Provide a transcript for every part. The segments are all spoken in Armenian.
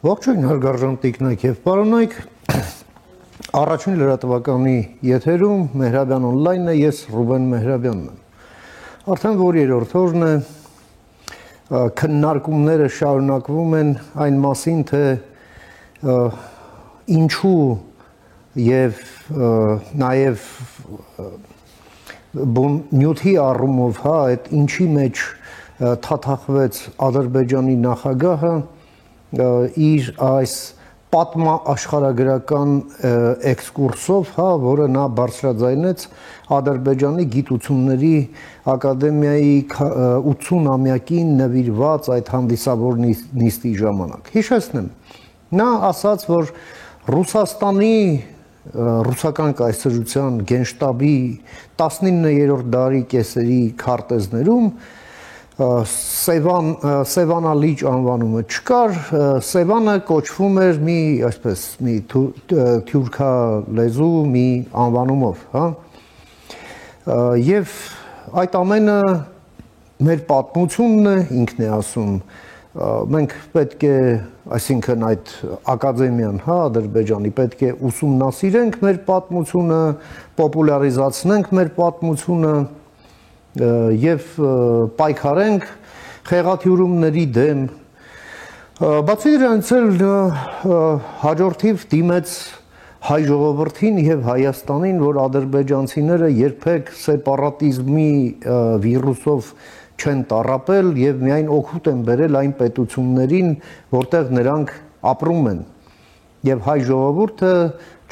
Ողջույն հարգարժան տիկնայք եւ պարոնայք, առաջին լրատվականի եթերում Մեհրաբյան on-line է, ես Ռուբեն Մեհրաբյանն եմ։ Արդեն որ երրորդ օրն է, քննարկումները շարունակվում են այն մասին, թե ինչու եւ նաեւ նյութի առումով, այդ ինչի մեջ թաթախվեց Ադրբեջանի նախագահը իր այս պատմաաշխարհագրական էքսկուրսով, որը նա բարձրաձայնեց Ադրբեջանի գիտությունների ակադեմիայի 80-ամյակին նվիրված այդ հանդիսավոր նիստի ժամանակ։ Հիշեցնեմ, նա ասաց, որ ռուսական կայսրության գենշտաբի 19-րդ դարի կեսերի քարտեզներում Սևանալիճ անվանումը չկար, Սևանը կոչվում էր մի թյուրքալեզու մի անվանումով, եւ այդ ամենը մեր պատմությունն է, ինքն է ասում, մենք պետք է, այսինքն այդ ակադեմիան, Ադրբեջանի պետք է ուսումնասիրենք մեր պատմությունը, պոպուլարիզացնենք մեր պատմությունը եւ պայքարենք խեղաթյուրումների դեմ։ Բացի դրանից էլ հաջորդիվ դիմեց հայ ժողովրդին եւ Հայաստանին, որ ադրբեջանցիները երբեք սեպարատիզմի վիրուսով չեն տառապել եւ միայն օգուտ են բերել այն պետություններին, որտեղ նրանք ապրում են։ Եվ հայ ժողովուրդը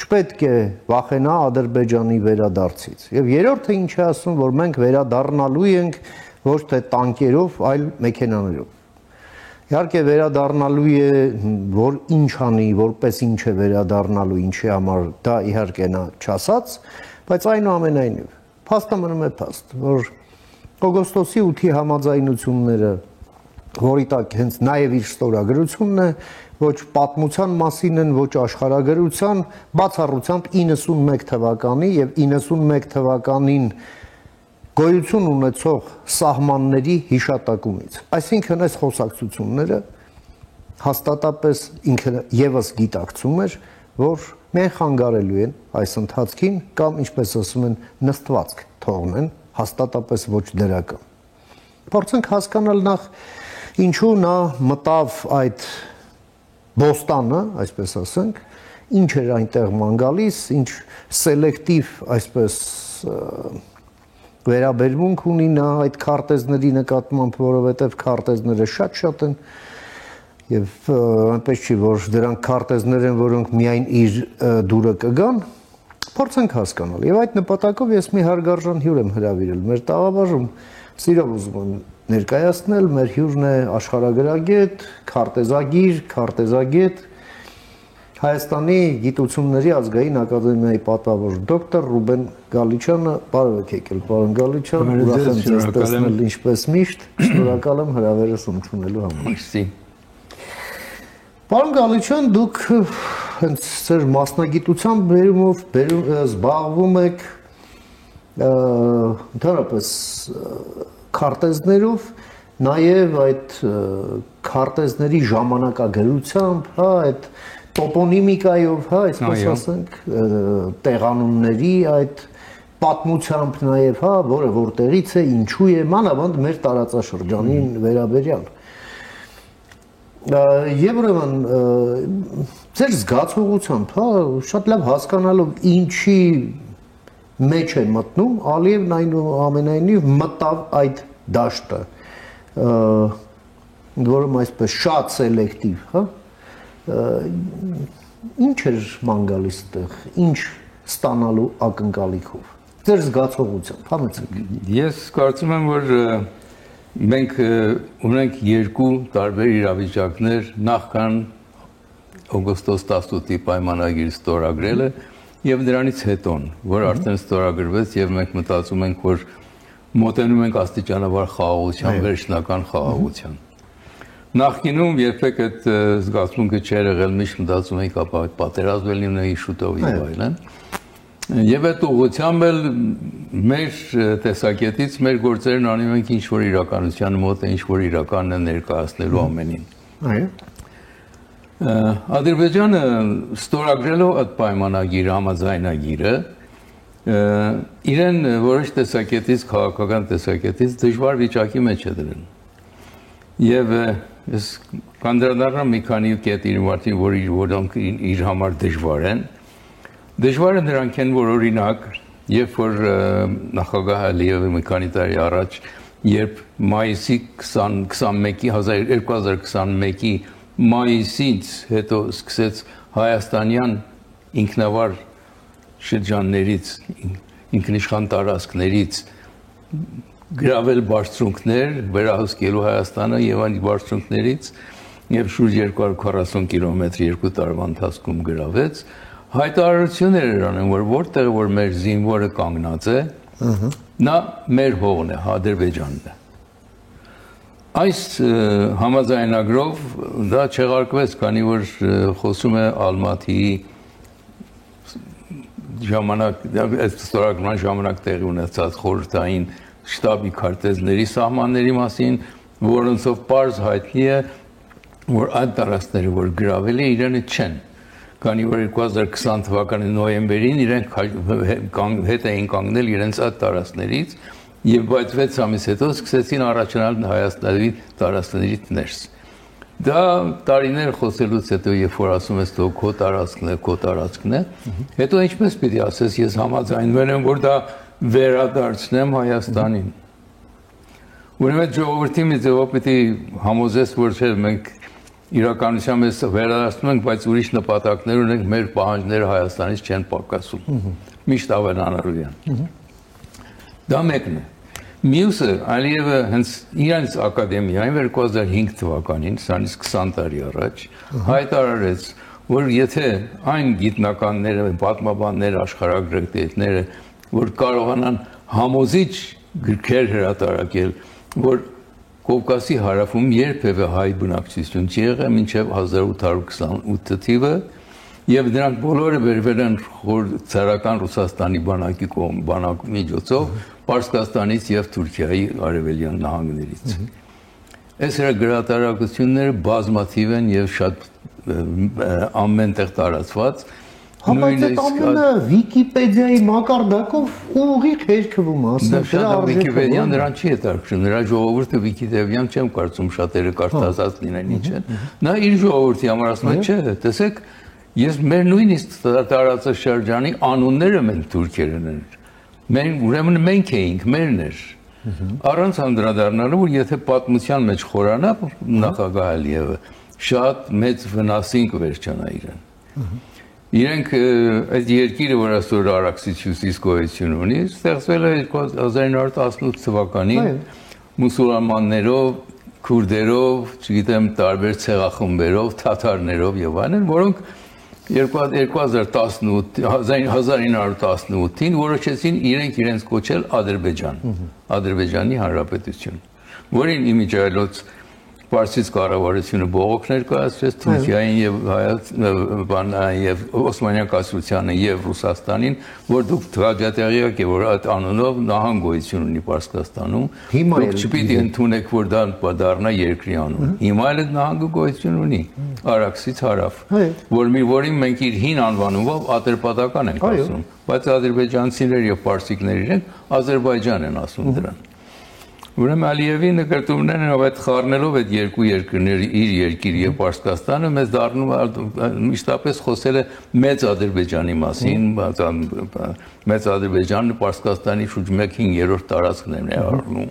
չպետք է վախենա Ադրբեջանի վերադարձից։ Եվ երրորդը ինչ է ասում, որ մենք վերադառնալու ենք ոչ թե տանկերով, այլ մեքենաներով։ Իհարկե վերադառնալու է, որ ինչ անի, որպես ինչ է վերադառնալու, ինչի համար, դա իհարկե նա չասաց, բայց այնուամենայնիվ փաստը մնում է փաստ, որ օգոստոսի 8-ի համաձայնությունները, որի տակ հենց նաև իր ստորագրությունն է, ոչ պատմության մասին են, ոչ աշխարհագրության, բացառությամբ 91 թվականի եւ 91 թվականին գոյություն ունեցող սահմանների հիշատակումից։ Այսինքն այս խոսակցությունները հաստատապես ինքը եւս գիտակցում էր, որ միայն խանգարելու են այս ընթացքին կամ ինչպես ասում են նստվածք թողնեն, հաստատապես ոչ դրական։ Փորձենք հասկանալ նախ ինչու նա մտավ այդ Բոստանը, այսպես ասենք, ինչ էր այնտեղ ման գալիս, ինչ սելեկտիվ, այսպես վերաբերմունք ունի նա այդ քարտեզների նկատմամբ, որովհետև քարտեզները շատ են եւ այնպես չի, որ դրանք քարտեզներ են, որոնք միայն իր դուրը կգան, փորձենք հասկանալ։ Եվ այդ նպատակով ես մի հարգարժան հյուր եմ հրավիրել մեր տաղավարում, սիրով ուզում եմ ներկայացնել, մեր հյուրն է աշխարհագրագետ, քարտեզագետ, Հայաստանի Գիտությունների ազգային ակադեմիայի պատվավոր դոկտոր Ռուբեն Գալիչյանը, բարև եկել, պարոն Գալիչյան, ուրախ եմ ձեզ տեսնել ինչպես միշտ, շնորհակալ եմ հրավերս ընդունելու համար։ Պարոն Գալիչյան, դուք հենց ձեր մասնագիտության բերումով զբաղվում եք ընդհանրապես քարտեզներով, նաև այդ քարտեզների ժամանակագրությամբ, այդ տոպոնիմիկայով, այսպես ասենք, տեղանունների այդ պատմությամբ նաև, որը որտեղից է, ինչու է, մանավանդ մեր տարածաշրջանին վերաբերյալ։ Եվ ուրեմն ձեր զգացողությամբ, շատ լավ հասկանալով ինչի մեջ է մտնում, Ալիևն այնուամենայնիվ մտավ այդ դաշտը, որում այսպես շատ սելեկտիվ, ինչ էր ման գալիս տեղ, ինչ ստանալու ակնկալիքով, ձեր զգացողությամբ, համեցեք։ Ես կարծում եմ, որ մենք ունենք երկու տարբեր իրավիճակներ նախքան օգոստոս 18-ի պայմանագիր ստորագրելը եւ դրանից հետոն, որ արդեն ստորագրվեց եւ մենք մտածում ենք, որ մոտենում ենք աստիճանաբար խաղաղության, վերջնական խաղաղության։ Նախկինում երբեք այդ զգացմունքը չէր եղել, միշտ մտածում էինք, ապա պատերազմ լինի շուտով եւ այլն։ Եվ այդ ուղղությամբ էլ մեր տեսակետից մեր գործերն անում ենք ինչ-որ իրականության մոտ է, ինչ-որ իրականն է ներկայացնելու ամենին։ Ադրբեջանը ստորագրելով այդ պայմանագիրը, համաձայնագիրը, իրեն որոշ տեսակետից, քաղաքական տեսակետից դժվար վիճակի մեջ է դրել։ Եվ ես կանդրադառնամ մի քանի կետ իր մարդին, որոնք իր համար դժվար են։ Դժվարը նրանք են, որ օրինակ, երբ որ նախագահ Ալիևը մի քանի տարի առաջ, երբ մայիսի 2021-ի մայիսից հետո սկսեց հայաստանյան ինքնավար շրջաններից, ինքնիշխան տարածքներից գրավել բարձունքներ, վերահսկելու Հայաստանը եւ այն բարձունքներից եւ շուրջ 240 կիլոմետր 2 տարվա ընթացքում գրավեց, հայտարարություններ էր անում, որ որտեղ որ մեր զինվորը կանգնած է, նա մեր հողն է, Ադրբեջանն է։ Այս համաձայնագրով դա չեղարկվեց, քանի որ խոսում է Ալմատիի ժամանակ, այս ստորագրման ժամանակ տեղի ունեցած խորհրդային շտաբի քարտեզների սահմանների մասին, որոնցով պարզ հայտնի է, որ այդ տարածքները, որ գրավել է, իրենը չեն, քանի որ 2020 թվականի նոյեմբերին իրենք հետ էին կանգնել իրենց այդ տարածքներից եւ բայց 6 ամիս հետո սկսեցին առաջանալ Հայաստանի տարածքներից ներս։ Դա տարիներ խոսելուց հետո, երբ որ ասում ես դու քո տարածքն է, հետո ինչպես պիտի ասես, ես համաձայնվել եմ, որ դա վերադարձնեմ Հայաստանին։ Ուրեմն ժողովրդի մի ձևով պիտի համոզես, որ չէ, մենք իրականության մեջ վերադարձնում ենք, բայց ուրիշ նպատակներ ունենք, մեր պահանջները Հայաստանից չեն պակասում։ Միշտ ավելանալու են։ Դա մեկն է։ Մյուսը Ալիևը հենց իրենց ակադեմիային 2005 թվականին, սրանից 20 տարի առաջ, հայտարարեց, որ եթե այն գիտնականները, պատմաբանները, աշխարհագրագետները, որ կարողանան համոզիչ գրքեր հրատարակել, որ Կովկասի հարավում երբևէ հայ բնակչություն չի եղել մինչև 1828 թիվը, եւ դրանք բոլորը վերվել են ցարական Ռուսաստանի բանակի միջոցով, Պարսկաստանից եւ Թուրքիայի արևելյան նահանգներից։ Այս գրատարակությունները բազմաթիվ են եւ շատ ամենտեղ տարածված։ Բայց այդ ամենը Վիկիպեդիայի մակարդակով ուղիղ հերքվում ասեմ։ Դա Վիկիպեդիան նրան չի հետաքրքրում, նրա ժողովուրդը Վիկիպեդիան չեմ կարծում շատերը կարդացած լինեն ինչ են։ Նա իր ժողովրդի համար ասում է, չէ, տեսեք, ես մեր նույնիսկ տարածաշրջանի անունները մենք թուրքերեն են։ Ուրեմն մենք էինք, մերն էր։ Առանց անդրադառնալու, որ եթե պատմության մեջ խորանա նախագահ Ալիևը, շատ մեծ վնասին կվերջանա իրեն։ Իրենք այդ երկիրը, որ այսօր Արաքսից հյուսիս գոյություն ունի, ստեղծվել է 1918 թվականին մուսուլմաններով, քուրդերով, չգիտեմ, տարբեր ցեղախմբերով, թաթարներով եւ այլն, որոնք 1918-1918-ին որոշեցին իրենց կոչել Ադրբեջան, Ադրբեջանի Հանրապետություն, որին իմիջիայլոց Պարսից կառավարությունը բողոքներ կայացրեց Թուրքիային եւ Օսմանյան կայսրությանը եւ Ռուսաստանին, որ դուք թղաջատեղյակ եք, որ այդ անունով նահանգ գոյություն ունի Պարսկաստանում, դուք չպիտի ընդունեք, որ դա դառնա երկրի անուն։ Հիմա էլ այդ նահանգը գոյություն ունի Արաքսից հարավ, որին մենք իր հին անվանումով Ադրբեջան ենք ասում, բայց ադրբեջանցիներ եւ պարսիկներ իրենք Ադրբեջան են ասում դրան։ Ուրեմն Ալիևի նկարտումներն այդ խառնելով այդ երկու երկրները իր երկիր եւ Պարսկաստանը մեզ դառնում միշտապես խոսել է մեծ Ադրբեջանի մասին, մեծ Ադրբեջանը Պարսկաստանի շուրջ 1/5 տարածքներն է առնում։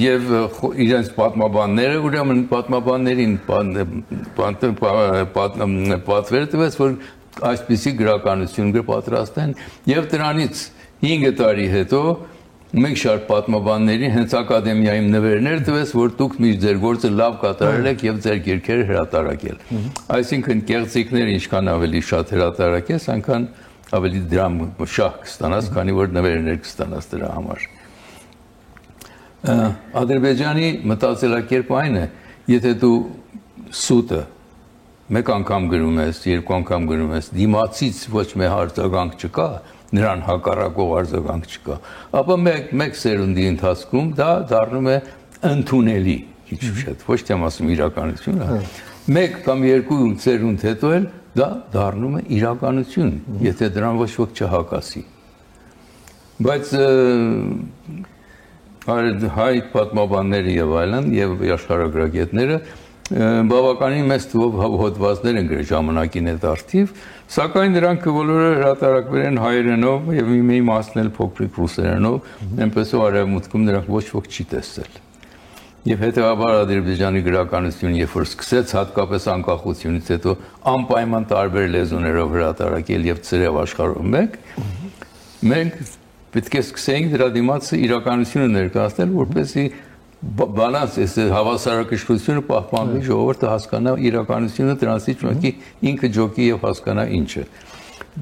Եվ իրենց պատմաբանները, ուրեմն պատմաբաններին պատվեր տվեց, որ այսպիսի գրականություն պատրաստեն եւ դրանից 5 տարի հետո մենք շարք պատմաբաններին հենց ակադեմիայում նվերներ տվեց, որ դուք միշտ ձեր գործը լավ կատարել եք եւ ձեր գրքերը հրատարակել։ Այսինքն կեղծիքները ինչքան ավելի շատ հրատարակես, այնքան ավելի դրամ շահ կստանաս, քանի որ նվերներ կստանաս դրա համար։ Ադրբեջանի մտածելակերպը այն է, եթե դու սուտը մեկ անգամ գրում ես, երկու անգամ գրում ես, դիմացից ոչ մի արձագանք չկա, նրան հակառակող արձագանք չկա, ապա մեկ սերունդի ընթացքում դա դառնում է ընդունելի, քիչ-շատ, ոչ թե ասում իրականությունը, մեկ կամ երկու ծերունդ հետո էլ դա դառնում է իրականություն, եթե դրան ոչ ոք չհակասի։ Բայց հայ պատմաբանները եւ այլն եւ աշխարհագրագետները բավականին մեծ թվով հոդվածներ են գրել ժամանակին այդ արդիվ, սակայն դրանք բոլորը հրատարակվել են հայերենով եւ մի մասն էլ փոքրիկ ռուսերենով, այնպես որ արևմուտքում դրանք ոչ ոք չի տեսել։ Եվ հետեւաբար Ադրբեջանի գրականությունը, երբ որ սկսեց հատկապես անկախությունից հետո անպայման տարբեր լեզուներով հրատարակել եւ ծրև աշխարհով մենք պետք է սկսեինք դրա դիմացը իրականությունը ներկայացնել, որպեսզի բանաց հավասարակշռությունը պահպանվի, ժողովուրդը հասկանա իրականությունը, դրանից մեկի ինքը ջոկի եւ հասկանա ինչը։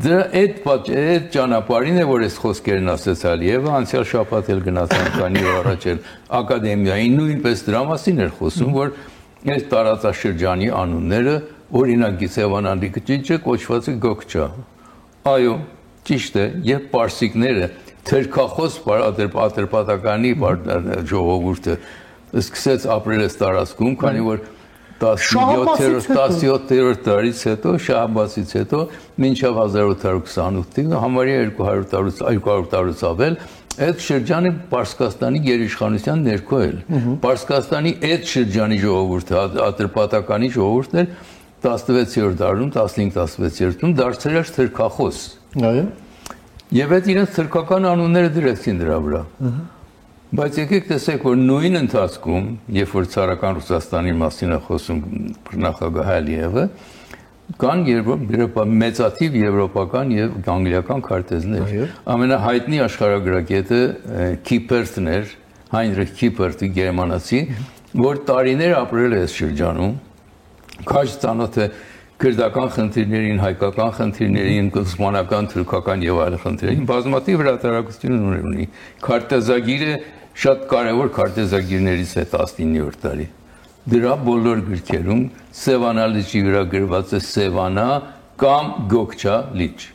Դրա այդ ճանապարհին է, որ այս խոսքերն ասեց Ալիևը, անցյալ շաբաթ էլ գնացան քանի օր առաջ էլ ակադեմիային նույնպես դրա մասին էր խոսում, որ այս տարածաշրջանի անունները օրինակ Գիսեվանանդի կճիճը կոչված է Գոկչա։ Այո, ճիշտ է, եւ պարսիկները թրքախոս ատրպատականի ժողովուրդը սկսեց ապրել այս տարածքում, քանի որ 17-րդ դարից հետո, Շահաբազից հետո, մինչև 1828-ը, համարյա 200 տարուց ավել, այդ շրջանը Պարսկաստանի գերիշխանության ներքո էր։ Պարսկաստանի այդ շրջանի ժողովուրդը, ատրպատականի ժողովուրդն էր 16-րդ դարում, 15-16-րդում դարձել էր թրքախոս։ Այո։ Եվ այդ իրենց թրքական անունները դրեցին դրա վրա։ Բայց եկեք տեսեք, որ նույն ընթացքում, երբ որ ցարական Ռուսաստանի մասին է խոսում նախագահ Ալիևը, կան մեծաթիվ եվրոպական եւ անգլիական քարտեզներ։ Ամենահայտնի աշխարհագրագետը Քիպերտն էր, Հայնրիխ Քիպերտը, գերմանացի, որ տարիներ ապրել է այս շրջանում, քաջ ծանոթ է քրդական խնդիրներին, հայկական խնդիրներին, կուսմանական, թուրքական եւ այլ խնդիրներին, բազմաթիվ հրատարակություն ունի։ Քարտեզագիրը շատ կարևոր քարտեզագիրներից է 19-րդ դարի։ Դրա բոլոր գրքերում Սևանա լիճի վրա գրված է Սևանա կամ Գոկչա լիճ։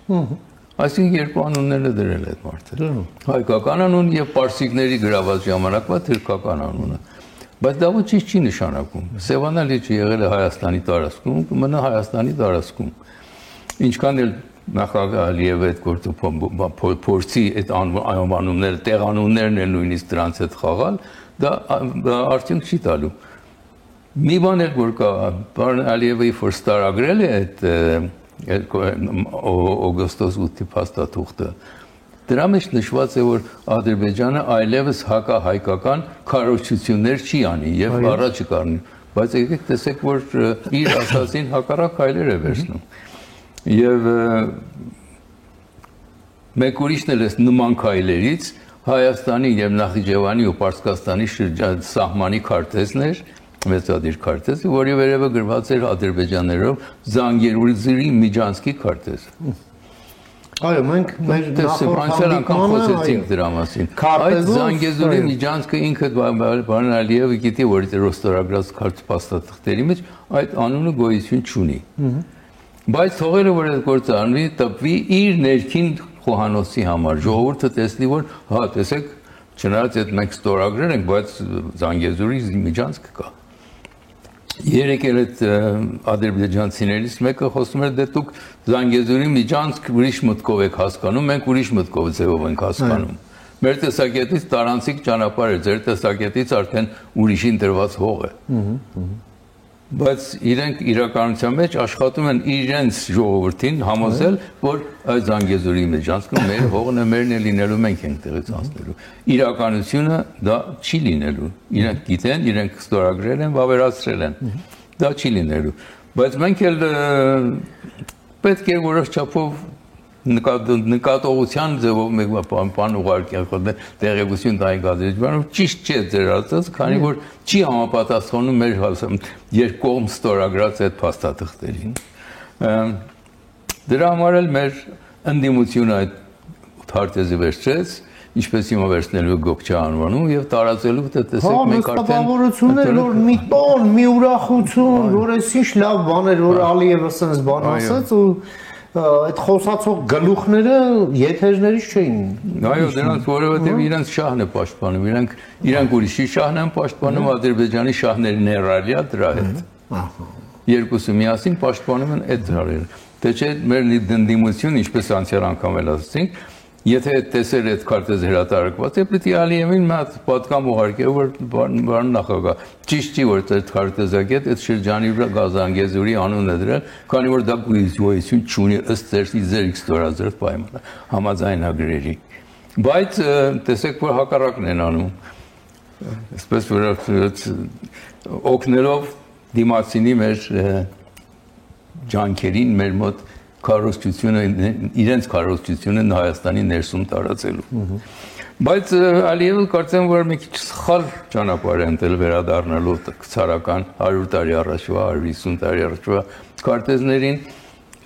Այսինքն երկու անուններն է դրել այդ մարդը։ Հայկական անուն եւ պարսիկների գրաված ժամանակվա թուրքական անունը։ Բայց դա ոչինչ չի նշանակում։ Սևանա լիճը եղել է Հայաստանի տարածքում, կմնա Հայաստանի տարածքում։ Ինչքան էլ նախագահ Ալիևը այդ գործը փորձի այդ անվանումները, տեղանուններն են նույնիսկ դրանց հետ խաղալ, դա արդյունք չի տալու։ Մի բան էլ որ կա, պարոն Ալիևը որ ստարագրել է այդ օգոստոս 8-ի փաստաթուղթը, դրա մեջ նշված է, որ Ադրբեջանը այլևս հակահայկական քարոզչություններ չի անի եւ առաջ կառնի, բայց եկեք տեսեք, որ իր ասածին հակառակ հայլեր է վերցնում։ Եվ մեկ ուրիշն էլ է նման քայլերից Հայաստանի եւ Նախիջևանի ու Պարսկաստանի սահմանի քարտեզներ, մեծադիր քարտեզը, որի վերևը գրված էր ադրբեջաներով Զանգեզուրի Միջանցքի քարտեզը։ Այո, մենք մեր նախորդ անգամ խոսեցինք դրա մասին։ Այդ Զանգեզուրի Միջանցքը ինքը պարոն Ալիևը գիտի, որ ստորագրած փաստաթղթերի մեջ այդ անունը գոյություն չունի։ Բայց թողերը որ այդ գործը անվի, տպվի իր ներքին խոհանոցի համար, ժողովուրդը տեսնի, որ հա, տեսեք, չնայած այդ մենք ստորագրել ենք, բայց Զանգեզուրի Միջանցքը կա։ Երեք էլ այդ ադրբեջանցիներից մեկը խոսում էր, դե դուք Զանգեզուրի Միջանցք ուրիշ մտքով եք հասկանում, մենք ուրիշ մտքով ձևով ենք հասկանում։ Մեր տեսակետից տարանցիկ ճանապարհ է, ձեր տեսակետից արդեն ուրիշին դրված հող է։ Բայց իրենք իրականության մեջ աշխատում են իրենց ժողովրդին համոզել, որ այդ Զանգեզուրի Միջանցքը մեր հողն է, մերն է լինելու, մենք ենք տեղից անցնելու։ Իրականությունը դա չի լինելու։ Իրենք գիտեն, իրենք ստորագրել են, վավերացրել են։ Դա չի լինելու։ Բայց մենք էլ պետք է որոշ չափով նկատողության ձևով մեկ բան ուղարկել, տեղեկություն տայինք Ադրբեջանում, ճիշտ չէ ձեր ասած, քանի որ չի համապատասխանում մեր երկկողմ ստորագրած այդ փաստաթղթերին։ Դրա համար էլ մեր ընդդիմությունը այդ քարտեզը վերցրեց, ինչպես հիմա վերցնելու Գոկչա անվանում եւ տարածելու տեսեք մենք արդեն տպավորություններ որ մի տոն, մի ուրախություն, որ այս ինչ լավ բան էր, որ Ալիևը sense բան ասաց ու այդ խոսացող գլուխները եթերներից չէին։ Այո, դրանց որովհետև իրենց շահն է պաշտպանում, իրանք ուրիշի շահն են պաշտպանում, Ադրբեջանի շահները ներառյալ դրա հետ։ երկուսը միասին պաշտպանում են այդ դրարերը։ Թե չէ մեր դնդիմություն, ինչպես անցյալ անգամ էլ ասացինք, եթե տեսել այդ քարտեզը հրատարակված է, պետք է Ալիևին մի հատ պատկամ ուղարկել, որ բան նախագահ։ Ճիշտ չի, որ այդ քարտեզագետ այդ շրջանի վրա Գազանգեզուրի անունը դրել, քանի որ դա գոյություն չունի ըստ ձեր ստորազրծ պայմանը համաձայնագրերի։ Բայց տեսեք, որ հակառակն են անում։ Այսպես որ օգնելով դիմացինի մեր ջանքերին մեր մոտ քարոզչությունը իրենց քարոզչությունը Հայաստանի ներսում տարածելու։ Բայց Ալիևը կարծեմ որ մի քիչ սխալ ճանապարհ է ընտրել վերադառնալու ցարական 100 տարի առաջվա, 150 տարի առաջվա քարտեզներին,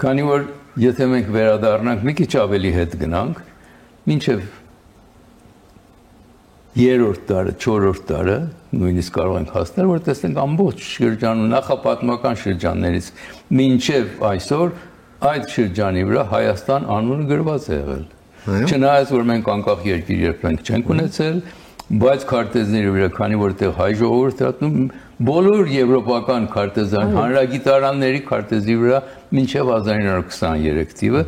քանի որ եթե մենք վերադառնանք մի քիչ ավելի հետ գնանք, մինչև 3-րդ դարը, 4-րդ դարը նույնիսկ կարող ենք հասնել, որ տեսնենք ամբողջ շրջանում նախապատմական շրջաններից մինչև այսօր այդ շրջանի վրա Հայաստան անունը գրված է եղել։ Չնայած որ մենք անկախ երկիր երբեք չենք ունեցել, բայց քարտեզների վրա, քանի որ այդտեղ հայ ժողովուրդ է, բոլոր եվրոպական քարտեզան, հանրագիտարանների քարտեզի վրա մինչև 1923 թիվը,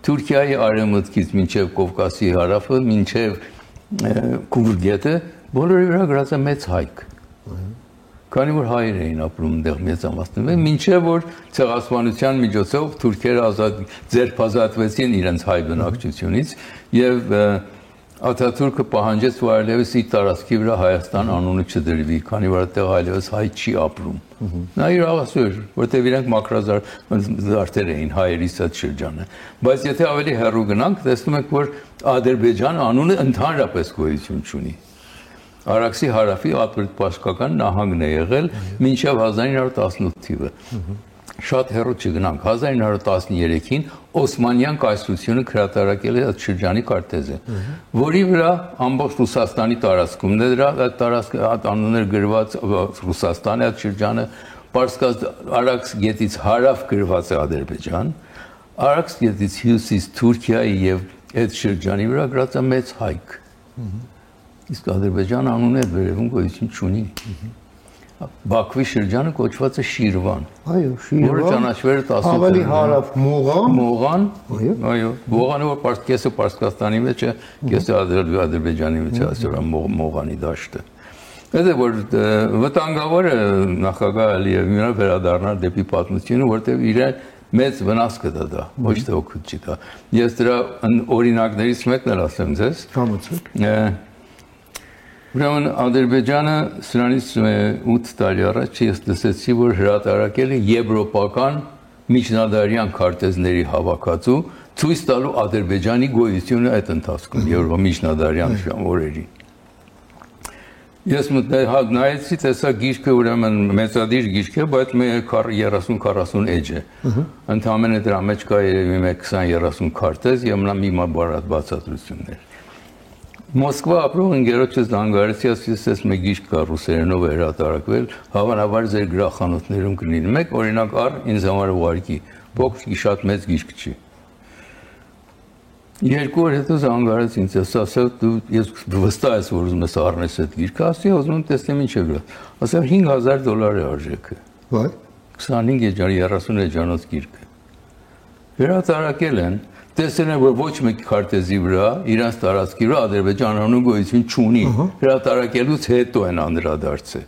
Թուրքիայի արևմուտքից մինչև Կովկասի հարավը, մինչև Կուրգետը, բոլորի վրա գրած է մեծ հայք։ Քանի որ հայեր էին ապրում այնտեղ մեծամասնորեն, մինչև որ ցեղասպանության միջոցով թուրքերը ձերբազատվեցին իրենց հայ բնակչությունից եւ Աթաթուրքը պահանջեց, որ այլևս իր տարածքի վրա Հայաստան անունը չդրվի, քանի որ այդտեղ այլևս հայ չի ապրում։ Նա իր աղասուր, որտեղ իրենք մակրազարդեր էին հայերից այդ շրջանը։ Բայց եթե ավելի հեռու գնանք, տեսնում ենք, որ Ադրբեջան անունը ընդհանրապես գոյություն չունի։ Արաքսի հարավի ատբրդպաշտական նահանգն է եղել մինչև 1918 թիվը։ Շատ հեռու չգնանք 1913-ին Օսմանյան կայսրությունը հրատարակել է այդ շրջանի քարտեզը, որի վրա ամբողջ Ռուսաստանի տարածքումն է դրա այդ անուններ գրված Ռուսաստանի այդ շրջանը, Պարսկաց Արաքս գետից հարավ գրված է Ադրբեջան, Արաքս գետից հյուսիս Թուրքիայի եւ այդ շրջանի վրա գրած է մեծ հայք։ Իսկ Ադրբեջան անունը վերևում գոյություն չունի։ Բաքվի շրջանը կոչված է Շիրվան։ Այո, Շիրվան։ Որը ճանաչվել է 18 ավելի հարավ Մողան։ Այո, Մողանը որ կեսը Պարսկաստանի մեջ է, կեսը Ադրբեջանի մեջ է, այսօր Մողանի դաշտը։ Այդ է որ վտանգավոր է նախագահ Ալիևը վերադառնալ դեպի պատմությունը, որտեղ իրեն մեծ վնաս կտա դա, ոչ թե օգուտ չի տա։ Ես դրա օրինակներից մեկն էլ ասեմ ձեզ։ Համեցեք։ Ուրեմն Ադրբեջանը սրանից 8 տարի առաջ ես լսեցի, որ հրատարակել է եվրոպական միջնադարյան քարտեզների հավաքածու, ցույց տալու Ադրբեջանի գոյությունը այդ ընթացքում Եվրոպա միջնադարյան օրերին։ Ես նայեցի, տեսա գիրքը ուրեմն մեծադիր գիրք է, բայց 30-40 էջ է։ Ընդհանրապես դրա մեջ կա երևի 20-30 քարտեզ եւ մնա մի բառատ բացատրություններ։ Մոսկվա ապրող ընկերոջս զանգարեցի, ասես մեկ գիրք կա ռուսերենով հրատարակվել, հավանաբար ձեր գրախանութներում կլինի։ Մեկ օրինակ առ ինձ համար ուղարկի, փոքր շատ մեծ գիրք չի։ 2 օր հետո զանգարեց ինձ, ասա դու ես վստահ ես որ ուզում ես առնես այդ գիրքը, ասի ուզում եմ տեսնեմ ինչ է գրա։ Ասա $5,000 է արժեքը։ Վայ 25 30 էջանոց գիրքը։ Հրատարակել են, տեսել են որ ոչ մեկ քարտեզի վրա իրանց տարածքի վրա Ադրբեջան անունը գոյություն չունի, հրատարակելուց հետո են անդրադարձել։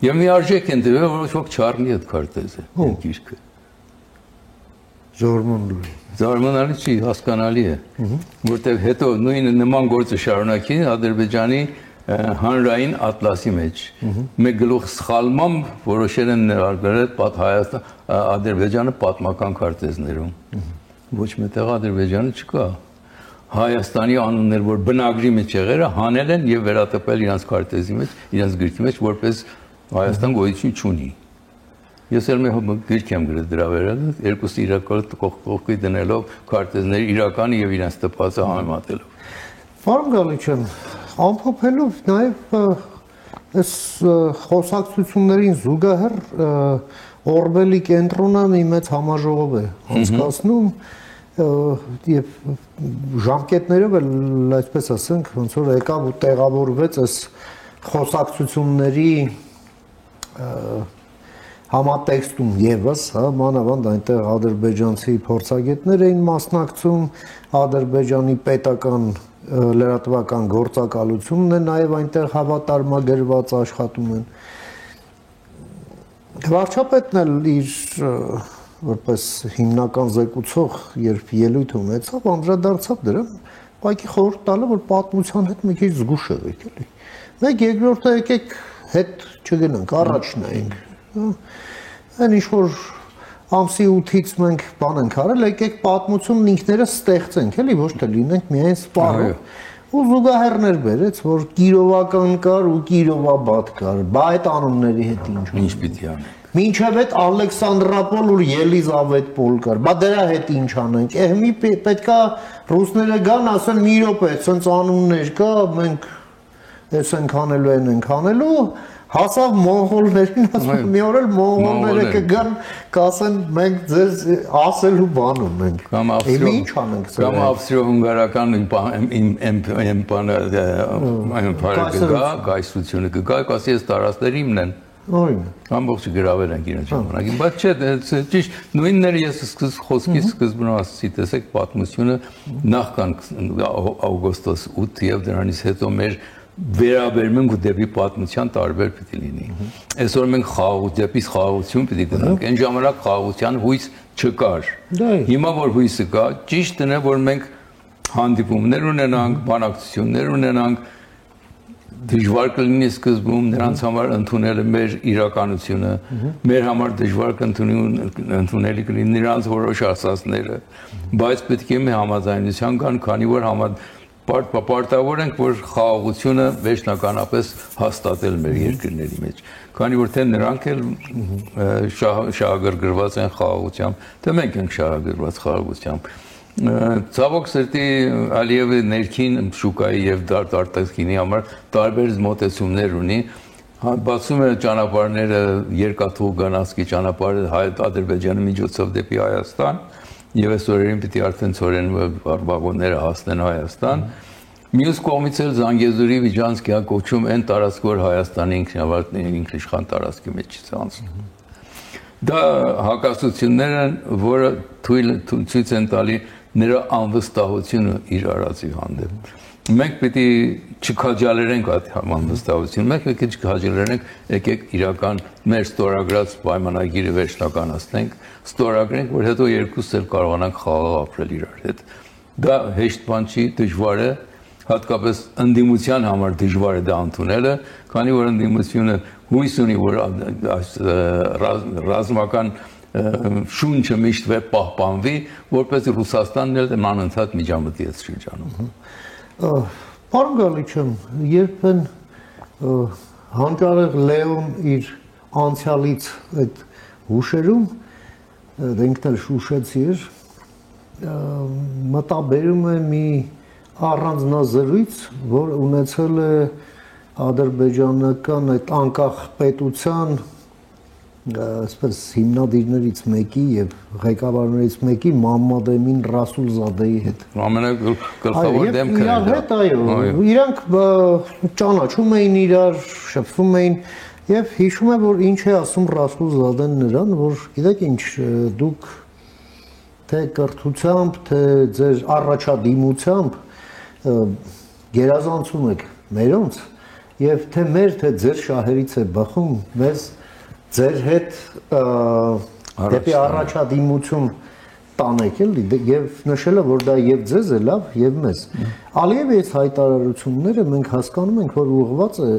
Եվ մի արժեք են տվել, որ ոչ ոք չառնի այդ քարտեզը, այդ գիրքը։ Զարմանալի չի, հասկանալի է, որտեղ հետո նույն նման գործը շարունակին Ադրբեջանի հանրային ատլասի մեջ։ Մեկ գլուխ սխալմամբ որոշել են ներառել Հայաստան Ադրբեջանը պատմական քարտեզներում։ Ոչ մետեղ Ադրբեջանը չկա։ Հայաստանի անուններ, որ բնագրի մեջ եղել, հանել են եւ վերատպել իրենց քարտեզի մեջ, իրենց գրքի մեջ, որպես Հայաստան գոյություն չունի։ Ես էլ մի գրք եմ գրել դրա վերաբերյալ, երկուսը իրականում կողքի դնելով քարտեզների իրականը եւ իրենց տպածը համեմատելով։ Պարոն Գալիչյան, ամփոփելով նաեւ այս խոսակցություններին զուգահեռ Օրբելի կենտրոնը մի մեծ համաժողով է անցկացնում եւ ժամկետներով էլ այսպես ասենք ոնց որ եկավ ու տեղավորվեց այս խոսակցությունների համատեքստում եւս, հա, մանավանդ այնտեղ ադրբեջանցի փորձագետներ էին մասնակցում, Ադրբեջանի պետական լրատվական գործակալությունն է նաեւ այնտեղ հավատարմագրված աշխատում են։ Վարչապետն էլ իր որպես հիմնական զեկուցող, երբ ելույթ ունեցավ, անդրադարձավ դրան, ուղղակի խորհուրդ տալը, որ պատմության հետ մի քիչ զգուշ եղեք, էլի։ Մեկ երկրորդը եկեք հետ չգնանք, առաջ նայենք։ Այն ինչ որ ամսի 8-ից մենք բան ենք արել, եկեք պատմությունն ինքներս ստեղծենք, էլի, ոչ թե լինենք միայն սպառող։ Ու զուգահեռներ բերեց, որ Կիրովական կար ու Կիրովաբադ կար, բա այդ անունների հետ ինչ պիտի անենք։ Մինչև այդ Ալեքսանդրապոլ ու Ելիզավետպոլ կար, բա դրա հետ ինչ անենք։ Մի պետքա ռուսները գան, ասեն մի րոպե, ցենց անուններ կա, մենք այս ենք անելու, այն ենք անելու, հասավ մոնղոլներին, ասում մի օր էլ մոնղոլները կգան, կասեն մենք ձեզ ասելու բան ունենք։ Ինչ անենք սա։ Կամ ավստրիո-հունգարական կայսրությունը կգա, կասի այս տարածքները իմն են։ Ամբողջը գրավել են իրենց ժամանակին, բայց չէ, ճիշտ նույնները ես խոսքից սկզբում ասացի, տեսեք պատմությունը նախքան օգոստոս 8 եւ դրանից հետո մեր վերաբերմունքը դեպի պատմության տարբեր պիտի լինի։ Այսօր մենք դեպի խաղաղություն պիտի գնանք, այն ժամանակ խաղաղության հույս չկար։ Հիմա որ հույսը կա, ճիշտն է, որ մենք հանդիպումներ ունենանք, բանակցություններ ունենանք, դժվար կլինի սկզբում նրանց համար ընդունելը մեր իրականությունը, մեր համար դժվար ընդունելի կլինի նրանց որոշ ասածները, բայց պետք է մի համաձայնության կան, քանի որ պարտավոր ենք, որ խաղաղությունը վերջնականապես հաստատել մեր երկրների մեջ, քանի որ թե նրանք էլ շահագրգռված են խաղաղությամբ, թե մենք ենք շահագրգռված խաղաղությամբ։ Ցավոք սրտի Ալիևը ներքին շուկայի եւ արտաքինի համար տարբեր մոտեցումներ ունի, բացում է ճանապարհները, երկաթուղ գանացքի ճանապարհը Ադրբեջանի միջոցով դեպի Հայաստան եւ այս օրերին պիտի արդեն ծորեն վագոնները հասնեն Հայաստան։ Մյուս կողմից էլ Զանգեզուրի Վիժանսկիա կոչում են տարածք, որ Հայաստանի ինքնիշխան տարածքի մեջ ցանցում։ Դա հակասություններ են, որը ցույց են տալի նրա անվստահությունը իր արածի հանդեպ։ Մենք պիտի չքաջալերենք այդ անվստահությունը, մենք պետք է չքաջալերենք, եկեք իրական մեր ստորագրած պայմանագիրը վերջնականացնենք, ստորագրենք, որ հետո երկուսս էլ կարողանանք խաղաղ ապրել իրար հետ։ Դա հեշտ բան չի, դժվար է, հատկապես ընդդիմության համար դժվար է դա ընդունելը, քանի որ ընդդիմությունը հույս ունի, որ ռազմական շունչը միշտ պահպանվի, որպես Ռուսաստանն էլ անընդհատ միջամտի է շրջանում։ Պարոն Գալիչյան, երբ են հանճարեղ Լեոն իր անցյալից այդ հուշերում, ինքն էլ շուշեցի էր, մտաբերում է մի առանձնազրույց, որ ունեցել է ադրբեջանական այդ անկախ պետության այսպես հիմնադիրներից մեկի եւ ղեկավարներից մեկի Մամմադ Էմին Ռասուլզադեի հետ։ Ամենագլխավոր դեմքը իրար հետ, այո, իրանք ճանաչում էին իրար, շփվում էին եւ հիշում եմ, որ ինչ է ասում Ռասուլզադեն նրան, որ գիտեք ինչ, դուք թե կրթությամբ, թե ձեր առաջադիմությամբ գերազանցում եք մերոնց եւ թե մեր, թե ձեր շահերից է բխում, մեզ ձեր հետ դեպի առաջադիմություն տանեք էլի եւ նշելը որ դա եւ ձեզ է լավ եւ մեզ Ալիևի այս հայտարարությունները մենք հասկանում ենք որ ուղղված է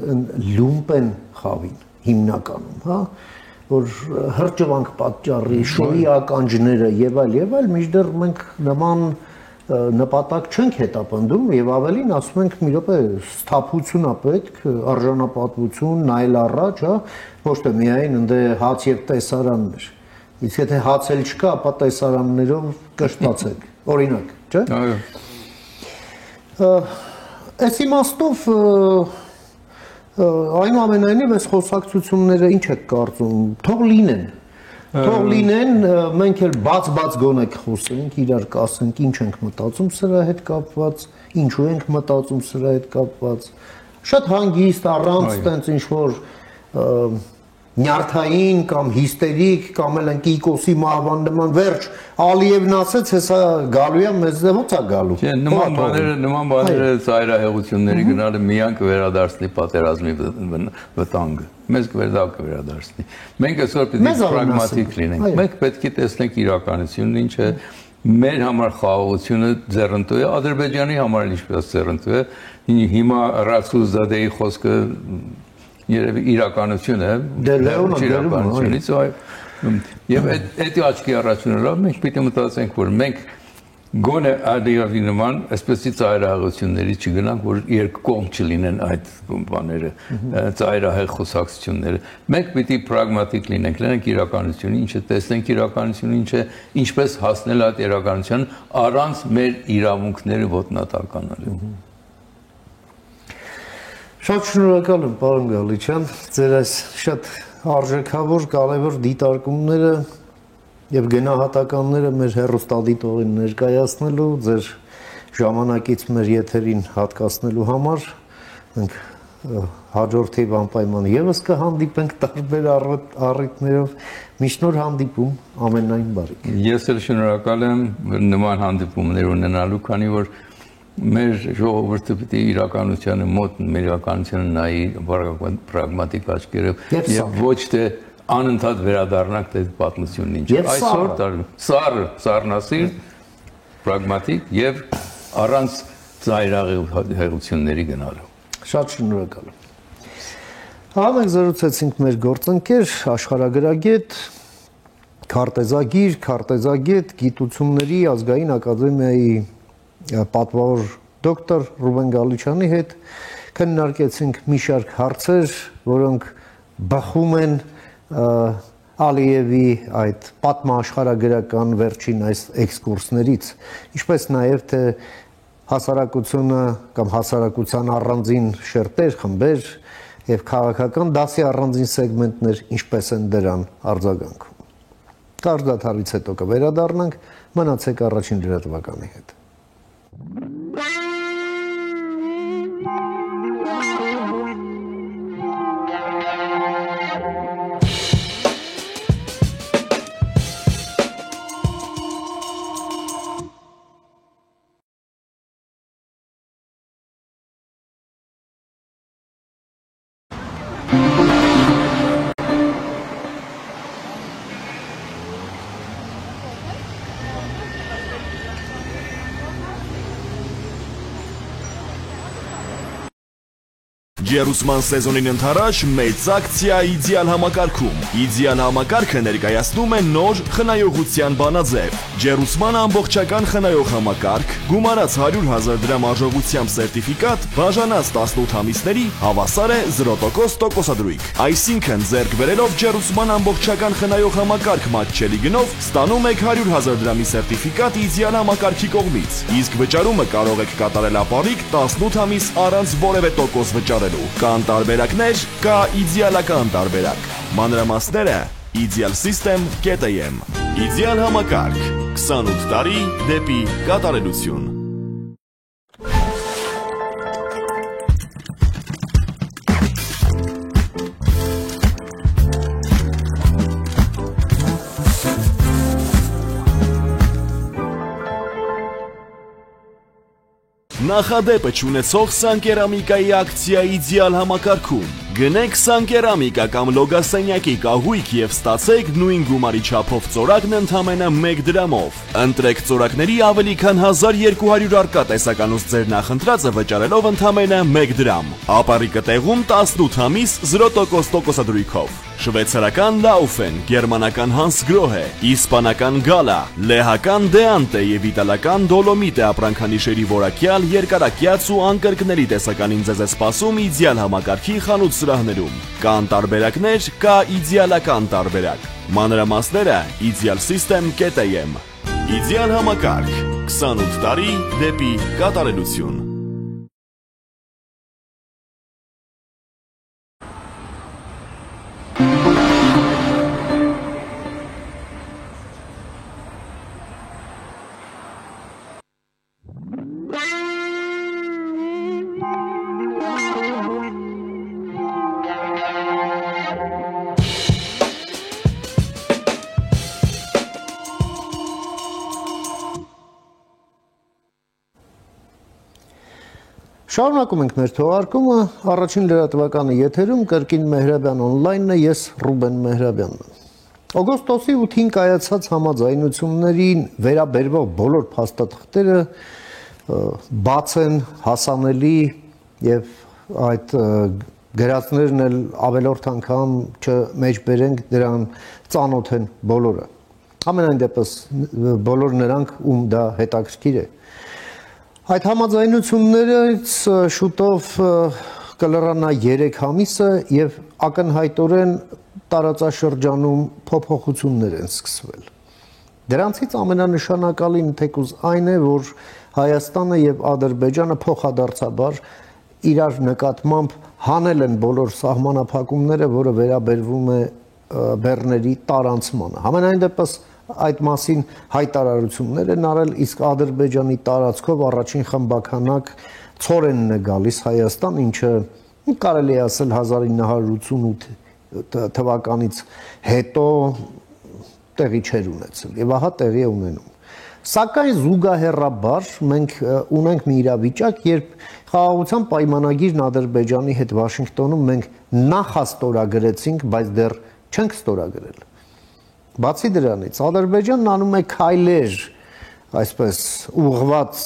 լումպեն խավին հիմնականում հա որ հրճվանք պատճառի շոյի ականջները եւ այլ մինչդեռ մենք նման նպատակ չենք հետապնդում եւ ավելին ասում ենք մի րոպե սթափություն է պետք արժանապատվություն նայել առաջ հա ոչ թե միայն ընդ հաց եւ տեսարաններ իսկ եթե հաց էլ չկա ապա տեսարաններով կշտացեք օրինակ չէ այո այս իմաստով այնուամենայնիվ այս խոսակցությունները ինչ եք կարծում թող լինեն մենք էլ բաց գոնե խոսենք իրար կասենք ինչ ենք մտածում սրա հետ կապված ինչու ենք մտածում սրա հետ կապված շատ հանգիստ առանց տենց ինչ որ նյարդային կամ հիստերիկ կամ էլ Կիկոսի մահվան նման վերջ Ալիևն ասեց հեսա գալու է մեզ դե ո՞նց է գալու։ Չէ, նման բաները ծայրահեղությունների գնալը միան կվերադարձնի պատերազմի վտանգը։ Մեզ կվերադարձնի։ Մենք այսօր պետք է պրագմատիկ լինենք։ Մենք պետք է տեսնենք իրականությունն ինչ է։ Մեր համար խաղաղությունը ձեռնտու է, Ադրբեջանի համար ինչպես ձեռնտու է։ Հիմա Ռասուլզադեի խոսքը երևի իրականություն է, իրականությունից եւ այդ աչքի առաջունելով մենք պիտի մտածենք, որ մենք գոնե Ալիևի նման այսպեսի ծայրահեղությունների չգնանք, որ երկու կողմ չլինեն այդ բաները, ծայրահեղ խոսակցությունները։ Մենք պիտի պրագմատիկ լինենք իրականությունը, ինչը տեսնենք իրականությունը, ինչ է, ինչպես հասնել այդ իրականության առանց մեր իրավունքները ոտնատականելու։ Շատ շնորհակալ եմ, պարոն Գալիչյան, ձեր այս շատ արժեքավոր, կարևոր դիտարկումները եւ գնահատականները մեր հեռուստադիտողին ներկայացնելու, ձեր ժամանակից մեր եթերին հատկացնելու համար մենք հաջորդ եւ անպայման եւս կհանդիպենք տարբեր առիթներով։ Միշտ նոր հանդիպում, ամենայն բարիք։ Ես էլ շնորհակալ եմ նման հանդիպումներ ունենալու, քանի որ մեր ժողովուրդը պիտի իրականությանը մոտ մեր իրականությանը նայի պրագմատիկ աչքերով եւ ոչ թե անընդհատ վերադառնանք այդ պատմությունն ինչ այսօր սառնասիր պրագմատիկ եւ առանց ծայրահեղությունների գնալու։ Շատ շնորհակալ եմ։ Մենք զրուցեցինք մեր գործընկեր, աշխարհագրագետ, քարտեզագետ, գիտությունների ազգային ակադեմիայի պատվավոր դոկտոր Ռուբեն Գալիչյանի հետ քննարկեցինք մի շարք հարցեր, որոնք բխում են Ալիևի այդ պատմաաշխարհագրական վերջին այս էքսկուրսներից, ինչպես նաև թե հասարակությունը կամ հասարակության առանձին շերտեր, խմբեր եւ քաղաքական դասի առանձին սեգմենտներ ինչպես են դրան արձագանքում։ Կարճ դադարից հետո կվերադառնանք, մնացեք առաջին լրատվականի հետ։ Ջերուսման սեզոնին ընթരാճ մեծ ակցիա իդեալ համակարգում։ Իդեալ համակարգը ներկայացնում է նոր խնայողության բանաձև։ Ջերուսման ամբողջական խնայող համակարգ, գումարած 100,000 դրամ արժողությամբ սերտիֆիկատ, բաժանած 18 ամիսների հավասար է 0% տոկոսադրույք։ Այսինքն ձեռք բերելով Ջերուսման ամբողջական խնայող համակարգ մատչելի գնով ստանում եք 100,000 դրամի սերտիֆիկատ իդեալ համակարգի կողմից։ Իսկ վճարումը կարող եք կատարել ապառիկ 18 ամիս առանց որևէ տոկոս վճարելու։ Կան տարբերակներ, կա իդեալական տարբերակ։ Մանրամասները idealsystem.am Իդեալ համակարգ 28 տարի դեպի կատարելություն։ Նախադեպը չունեցող Սանկերամիկայի ակցիա իդեալ համակարգում։ Գնեք Սանկերամիկա կամ Լոգասենյակի կահույք եւ ստացեք նույն գումարի չափով ծորակն ընդամենը 1 դրամով։ Ընտրեք ծորակների ավելի քան 1200 առկա տեսականուց ձեր նախընտրածը վճարելով ընդամենը 1 դրամ։ Ապառիկը տեղում 18 ամիս 0% տոկոսադրույքով։ Շվեյցարական Laufen, գերմանական Hansgrohe, իսպանական Gala, լեհական Deante եւ իտալական Dolomite ապրանքանիշերի որակյալ երկարակյաց ու անկրկնելի տեսականին ձեզ է սպասում իդեալ համակարգի խանութ սրահներում։ Կան տարբերակներ, կա իդեալական տարբերակ։ Մանրամասները idealsystem.am Իդեալ համակարգ 28 տարի դեպի կատարելություն։ Շարունակում ենք մեր թողարկումը, առաջին լրատվականը եթերում Կրկին Մեհրաբյան on-line-ն է, ես Ռուբեն Մեհրաբյանն եմ։ Օգոստոսի 8-ին կայացած համաձայնություններին վերաբերող բոլոր փաստաթղթերը բաց են, հասանելի եւ այդ գրածներն էլ ավելորդ անգամ չմեջբերենք դրան ծանոթ են բոլորը։ Ամենայն դեպս բոլոր նրանք ում դա հետաքրքիր է։ Այդ համաձայնություններից շուտով կլրանա 3 ամիսը եւ ակնհայտորեն տարածաշրջանում փոփոխություններ են սկսվել։ Դրանցից ամենանշանակալին թեկուզ այն է, որ Հայաստանը եւ Ադրբեջանը փոխադարձաբար իրար նկատմամբ հանել են բոլոր սահմանափակումները, որը վերաբերվում է բեռների տարանցմանը։ Համենայն դեպս այդ մասին հայտարարություններ են արել, իսկ Ադրբեջանի տարածքով առաջին խմբականակ ցորենն է գալիս Հայաստան, ինչը կարելի է ասել 1988 թվականից հետո տեղի չէր ունեցել եւ ահա տեղի է ունենում։ Սակայն զուգահեռաբար մենք ունենք մի իրավիճակ, երբ խաղաղության պայմանագիրն Ադրբեջանի հետ Վաշինգտոնում մենք նախաստորագրեցինք, բայց դեռ չենք ստորագրել։ Բացի դրանից, Ադրբեջանն անում է քայլեր, այսպես ուղղված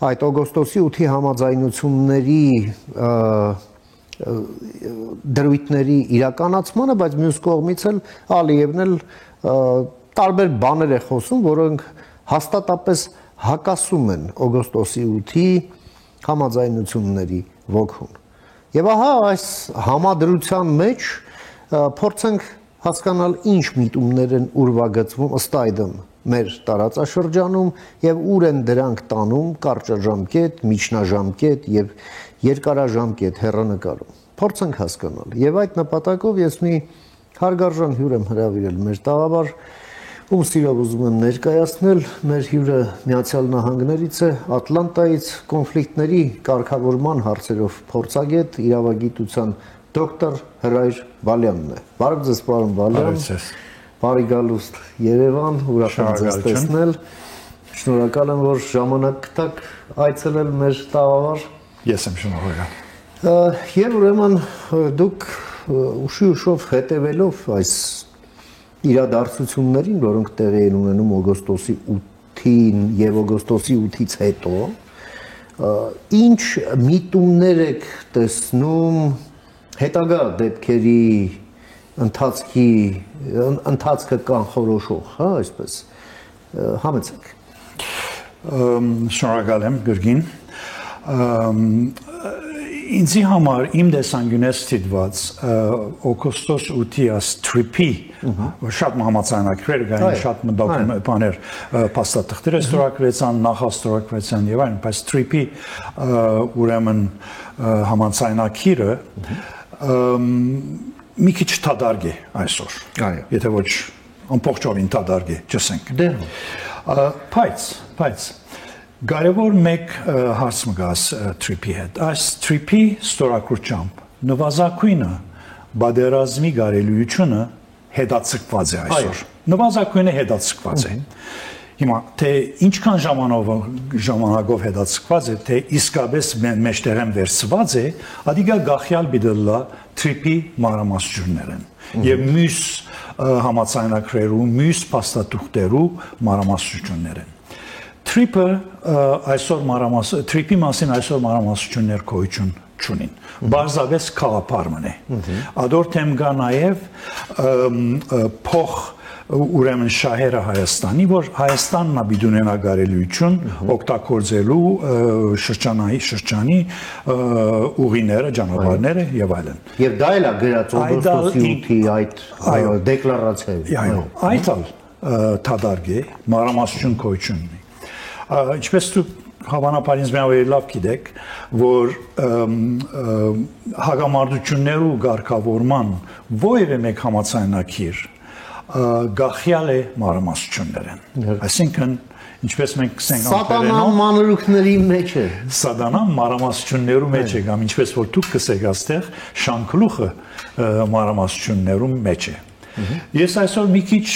այդ օգոստոսի 8-ի համաձայնությունների դրույթների իրականացմանը, բայց մյուս կողմից էլ Ալիևն էլ տարբեր բաներ է խոսում, որոնք հաստատապես հակասում են օգոստոսի 8-ի համաձայնությունների ոգուն։ Եվ ահա այս համադրության մեջ փորձենք հասկանալ ինչ միտումներ են ուրվագծվում ըստ այդմ մեր տարածաշրջանում եւ ուր են դրանք տանում կարճաժամկետ, միջնաժամկետ եւ երկարաժամկետ հեռանկարում։ Փորձենք հասկանալ։ Եվ այդ նպատակով ես մի հարգարժան հյուր եմ հրավիրել մեր տաղավար, ում սիրով ուզում եմ ներկայացնել, մեր հյուրը Միացյալ Նահանգներից է, Ատլանտայից, կոնֆլիկտների կարգավորման հարցերով փորձագետ, իրավագիտության դոկտոր Հրայր Բալյանն է։ Բարև ձեզ, պարոն Բալյան։ Բարի գալուստ Երևան, ուրախ եմ ձեզ տեսնել։ Շնորհակալ եմ, որ ժամանակ գտաք այցելել մեր տաղավար։ Ես եմ շնորհակալ։ Եվ ուրեմն դուք ուշով հետևելով այս իրադարձություններին, որոնք տեղի են ունենում օգոստոսի 8-ին եւ օգոստոսի 8-ից հետո, ինչ միտումներ եք տեսնում հետագա դեպքերի ընթացքը կանխորոշող, հա, այսպես համեցեք։ Շնորհակալ եմ գրգին։ Ինձի համար իմ տեսանկյունից ստիպված օգոստոս 8-ի այս տրիփի շատ համաձայնագրեր կային, շատ բաներ փաստաթղթեր ստորագրեցան, նախաստորագրեցան եւ այլն, բայց տրիփի ուրեմն համաձայնագիրը մի քիչ թադարգ է այսօր։ Եթե ոչ ամբողջովին թադարգ է, չասենք։ Բայց Կարևոր մեկ հարց մգաս տրիփի հետ։ Այս տրիփի ստորագրությամբ նվազագույնը բادرազմի գարելույությունը հետաձգված է այսօր։ Նվազագույնը հետաձգված է։ Հիմա թե ինչքան ժամանակով հետաձգված է, թե իսկապես մեջտեղեն վերցված է, ադիգա գախյալ բիդլա տրիփի մանրամասնություններ են։ Եվ մյուս համաձայնագրերու, մյուս փաստաթուղթերու մանրամասնություններ են։ Տրիփի մասին այսօր մանրամասնություններ գոյություն չունին։ Բարձրապես քաղաքապարման է։ Ադորթեմ կա նաև փող ուրեմն շահերը Հայաստանի, որ Հայաստանն աբիդունենա գարելույություն օգտագործելու շրջանի ուղիները, ճանապարհները եւ այլն։ Եվ դա էլ է գրած օգոստոսի 8-ի այդ դեկլարացիայում։ Այդ թադարգ է, մանրամասնություն գոյություն ունի։ Ինչպես դուք հավանաբար ինձ միավորի լավ գիտեք, որ հագամարտություններու ղեկավարման որևէ մեկ համաձայնագիր գախյալ է մանրամասնություններ են։ Այսինքն, ինչպես մենք կսենք Սատանան մանրուքների մեջ է։ Սատանան մանրամասնություններու մեջ է, կամ ինչպես որ դուք կսեք այստեղ շանքլուխը մանրամասնություններու մեջ է։ Ես այսօր մի քիչ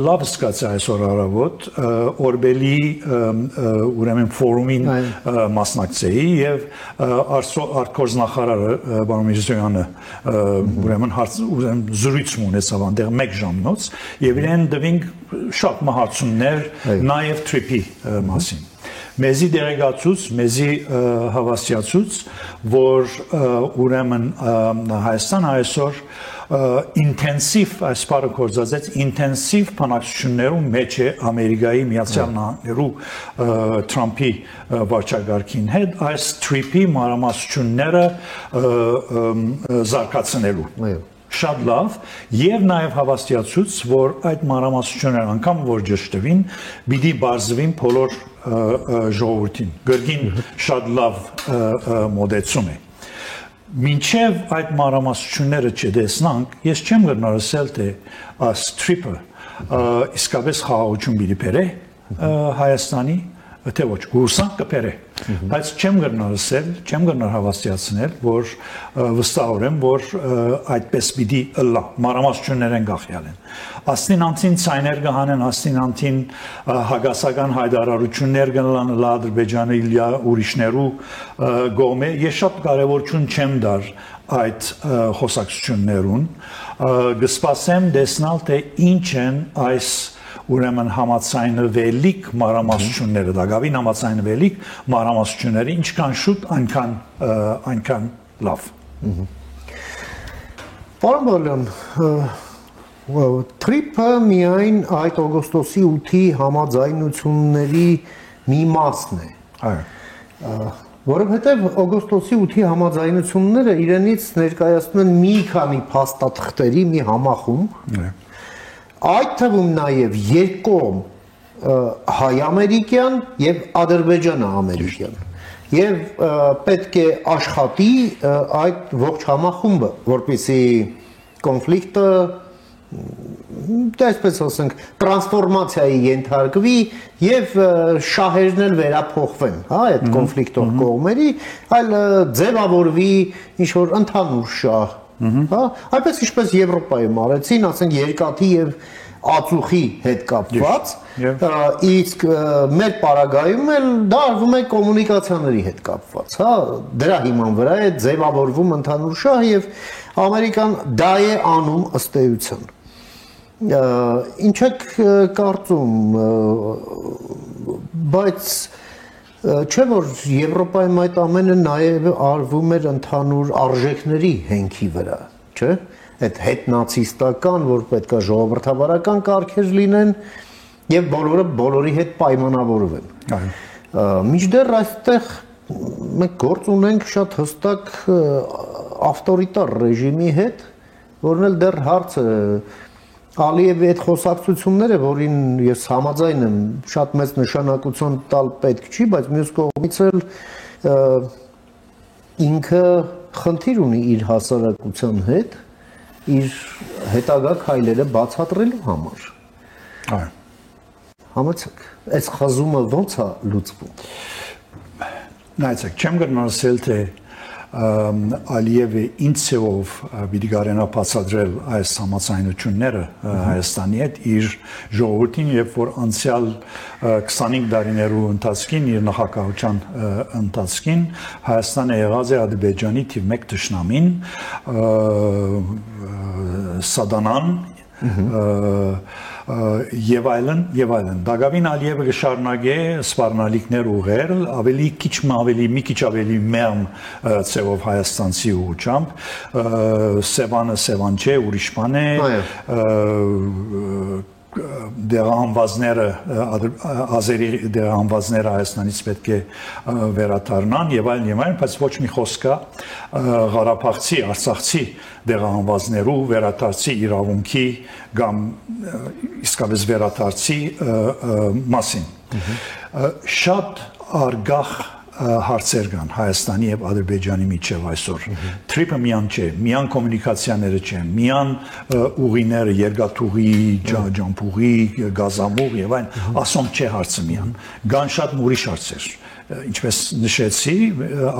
լավ զգացի այսօր առավոտ Օրբելի ուրեմն ֆորումին մասնակցեի եւ արտգործնախարարը պարոն Միրզոյանը ուրեմն զրույց ունեցավ այնտեղ 1 ժամնոց եւ իրեն դվին շատ մահացումներ նաեւ թրիփի մասին մեզի դերեկացուց, մեզի հավաստիացուց, որ ուրեմն Հայաստան այսօր ինտենսիվ այս բառը կորզածեց ինտենսիվ բանակցություններում մեջ է Ամերիկայի Միացյալ Նահանգներու Թրամփի վարչագահին հետ այս թրիփի մանրամասնությունները զարգացնելու շատ լավ եւ նաեւ հավաստիացուց որ այդ մանրամասնությունները անգամ որ ճշտվին պիտի բարձվին բոլոր ժողովրդին գրգին շատ լավ մոդեցում է մինչեւ այդ մանրամասնությունները չտեսնանք ես չեմ գտնալ ասել թե այս թրիփը իսկապես խաղաղություն պիտի բերե Հայաստանի թե ոչ գուսան կբերե բայց չեմ գտնալ ասել չեմ գտնալ հավաստիացնել որ վստահորեմ որ այդպես պիտի լա մանրամասնություններ են գախյալ են աստին անտին ցայներ կհանեն աստին անտին հագասական հայտարարություններ կլան Ադրբեջանը իլյա ուրիշներու գոմե ես շատ կարևորություն չեմ դար այդ խոսակցություններուն կսպասեմ տեսնալ թե ինչ են այս ուրեմն համացայնվելիք մանրամասնությունները դակավին համացայնվելիք մանրամասնությունները ինչքան շուտ այնքան լավ Պարոն Բալյան թրիփը միայն այդ օգոստոսի 8-ի համաձայնությունների մի մասն է այո որովհետև օգոստոսի 8-ի համաձայնությունները իրենից ներկայացնում են մի քանի փաստաթղթերի մի համախումբ Այդ թվում նաև երկկողմ հայ-ամերիկյան եւ ադրբեջանա-ամերիկյան եւ պետք է աշխատի այդ ողջ համախումբը որպեսզի կոնֆլիկտը այսպես ասենք տրանսֆորմացիայի ենթարկվի եւ շահերն էլ վերափոխվեն հա այդ կոնֆլիկտող կողմերի այլ ձևավորվի ինչ որ ընդհանուր շահ Հա, այնպես ինչպես Եվրոպայում արեցին, ասենք երկաթի եւ ածուխի հետ կապված, իսկ մեր պարագայում էլ դա արվում է կոմունիկացիաների հետ կապված, հա, դրա հիման վրա է ձևավորվում ընդհանուր շահ եւ Ամերիկան դա է անում ըստ էության։ Ինչ եք կարծում, բայց Չէ որ Եվրոպայում այդ ամենը նաև արվում էր ընդհանուր արժեքների հենքի վրա, չէ՞։ Այդ հետնացիստական, որ պետքա ժողովրդավարական կարգեր լինեն եւ բոլորը բոլորի հետ պայմանավորվեն։ Այո։ Մինչդեռ այստեղ մենք գործ ունենք շատ հստակ ավտորիտար ռեժիմի հետ, որն էլ դեռ հարց է Ալիևի այդ խոսակցությունները, որին ես համաձայն եմ, շատ մեծ նշանակություն տալ պետք չի, բայց մյուս կողմից էլ ինքը խնդիր ունի իր հասարակության հետ, իր հետագա քայլերը բացատրելու համար։ Այո։ Համեցեք, այս խազումը ո՞նց է լուծվում։ Նայեցեք, չեմ գտնալ ասել թե Ալիևը ինցեով պիտի կարենա բացատրել այս համաձայնությունները Հայաստանի հետ իր ժողովրդին եւ որ անցյալ 25 տարիներու ընթացքին իր նախագահության ընթացքին Հայաստանը եղած է Ադրբեջանի թիվ 1 դաշնամին Սադանան եւ այլն Դագավին Ալիևը կշարունակե սպառնալիքներ ուղղել ավելի քիչ մի քիչ ավելի մեղմ ծևով հայաստանցի ուղղությամբ Սևան չէ ուրիշ բան է դեղահանվածները ազերի դեղահանվածները Հայաստանից պետք է վերադառնան եւ այլն, բայց ոչ մի խոսք Ղարաբաղցի, Արցախցի դեղահանվածներու վերադարձի իրավունքի կամ իսկապես վերադարձի մասին։ Շատ արգախ հարցեր կան Հայաստանի եւ Ադրբեջանի միջեւ այսօր։ Թրիպը միան չէ, միան կոմունիկացիաները չեն, միան ուղիները, երկաթուղի, ջամփուղի, գազամուղ եւ այն, ասում չէ հարցը միան։ Կան շատ ուրիշ հարցեր։ Ինչպես նշեցի,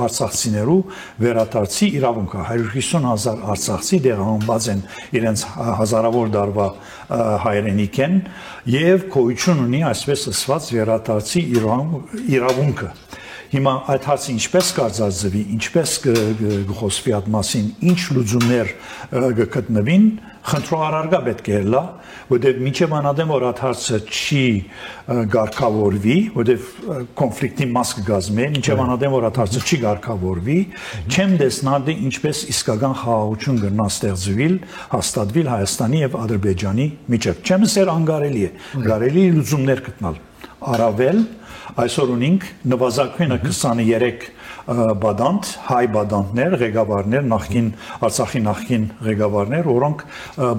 արցախցիներու վերադարձի իրավունքը 150,000 արցախցի դեղահանված են իրենց հազարավոր դարվա հայրենիք են եւ գոյություն ունի այսպես ասված վերադարձի իրավունքը։ Հիմա այդ հարցը ինչպես կարձածվի, ինչպես կխոսվի այդ մասին, ինչ լուծումներ կգտնվին, խնդրոարարգա պետք է լա, որտեղ մինչև անադեմ որ այդ հարցը չի գարկավորվի, որտեղ կոնֆլիկտի մաս կգազմի, մինչև անադեմ որ այդ հարցը չի գարկավորվի, չեմ տեսնալ ինչպես իսկական խաղաղություն կգնա ստեղծվել, հաստատվել Հայաստանի եւ Ադրբեջանի միջեւ։ Չեմ ասել անկարելի է, կարելի է լուծումներ գտնել։ Առավել այսօր ունենք նվազագույնը 23 բադանտ, հայ բադանտներ, ղեկավարներ, նախկին Արցախի նախկին ղեկավարներ, որոնք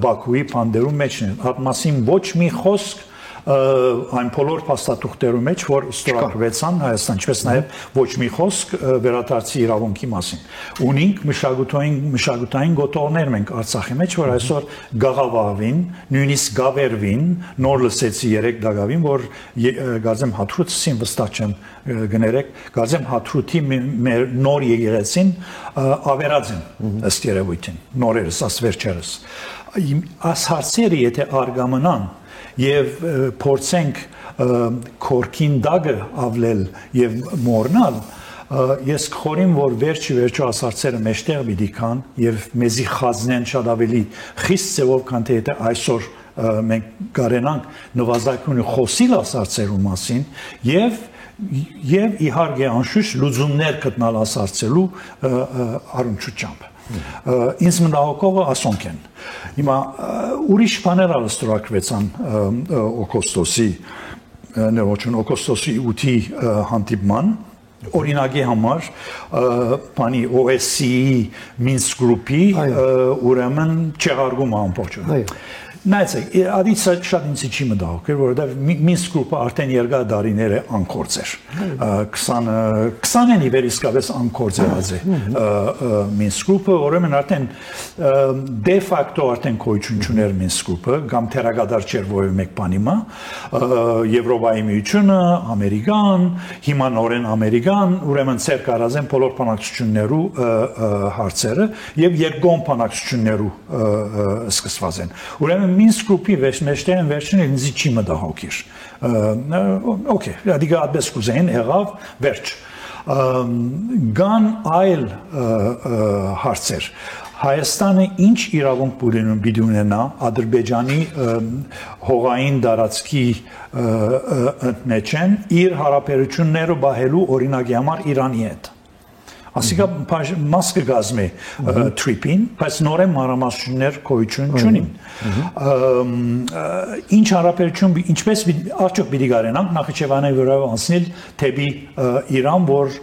Բաքուի փանդերու մեջ են։ Այդ մասին ոչ մի խոսք այն բոլոր փաստաթուղթերու մեջ, որ ստորագրվեցան Հայաստան, ինչպես նաև ոչ մի խոսք վերադարձի իրավունքի մասին։ Ունենք մշակութային գոտորներ մենք Արցախի մեջ, որ այսօր գաղավավին, նույնիսկ գավերվին, նոր լսեցի 3 դակավին, որ գազեմ հաթրուցին վստահ չեմ գներեք, գազեմ հաթրուտի մեր նոր եկեղեցին ավերած են ըստ երևույթին, նորերս, աս վերջերս։ Աս հարցերը եթե արգամանան եւ փորձենք քորքին դագը ավլել եւ մորնալ ես խորին որ վերջի ասարցերը մեջտեղ պիտի կան եւ մեզի խազնեն շատ ավելի խիստ ձևով քան թե եթե այսօր մենք կարենանք նվազագույնը խոսիլ ասարցերու մասին եւ իհարկե անշուշտ լուծումներ գտնալ ասարցելու առնչությամբ ինձ մտահոգողը ասոնք են։ Հիմա ուրիշ բաներ ստորագրվեցան օգոստոսի 8-ի հանդիպման օրինակի համար բանի OSCE Minsk Group-ի ուրեմն չեղարկում ամբողջը։ Նայեցեք, ադիցը շատ ինձ չի մտահոգել, որովհետև Minsk Group-ը արդեն երկար տարիներ է անկորձ էր։ 20-ին իվեր իսկապես անկորձ եղած է Minsk Group-ը, ուրեմն արդեն դե ֆակտո արդեն գոյություն չուներ Minsk Group-ը, կամ թերագադար չէր որևէ մեկ բանի մա, Եվրոպայի միությունը, Ամերիկան, հիմա նորեն Ամերիկան, ուրեմն ծեր կարած են բոլոր բանակցություններու հարցերը եւ երկկողմ բանակցություններու սկսված են։ Ուրեմն Minsk Group-ի մեջտեղն վերջին ինձ չի մտահոգիր։ Okay, դիգա ադես կուզեն եղավ վերջ։ Գան այլ հարցեր։ Հայաստանը ինչ իրավունք պիտի ունենա Ադրբեջանի հողային տարածքի ընդմեջեն իր հարաբերությունները բահելու օրինակի համար Իրանի հետ։ Ասիկա մաս կգազմի թրիպին, բայց նորեն մանրամասնություններ գոյություն չունին։ Ինչ հարաբերություն, ինչպես արդյոք պիտի կարենանք Նախիջևանի վրա անցնել թեպի Իրան, որ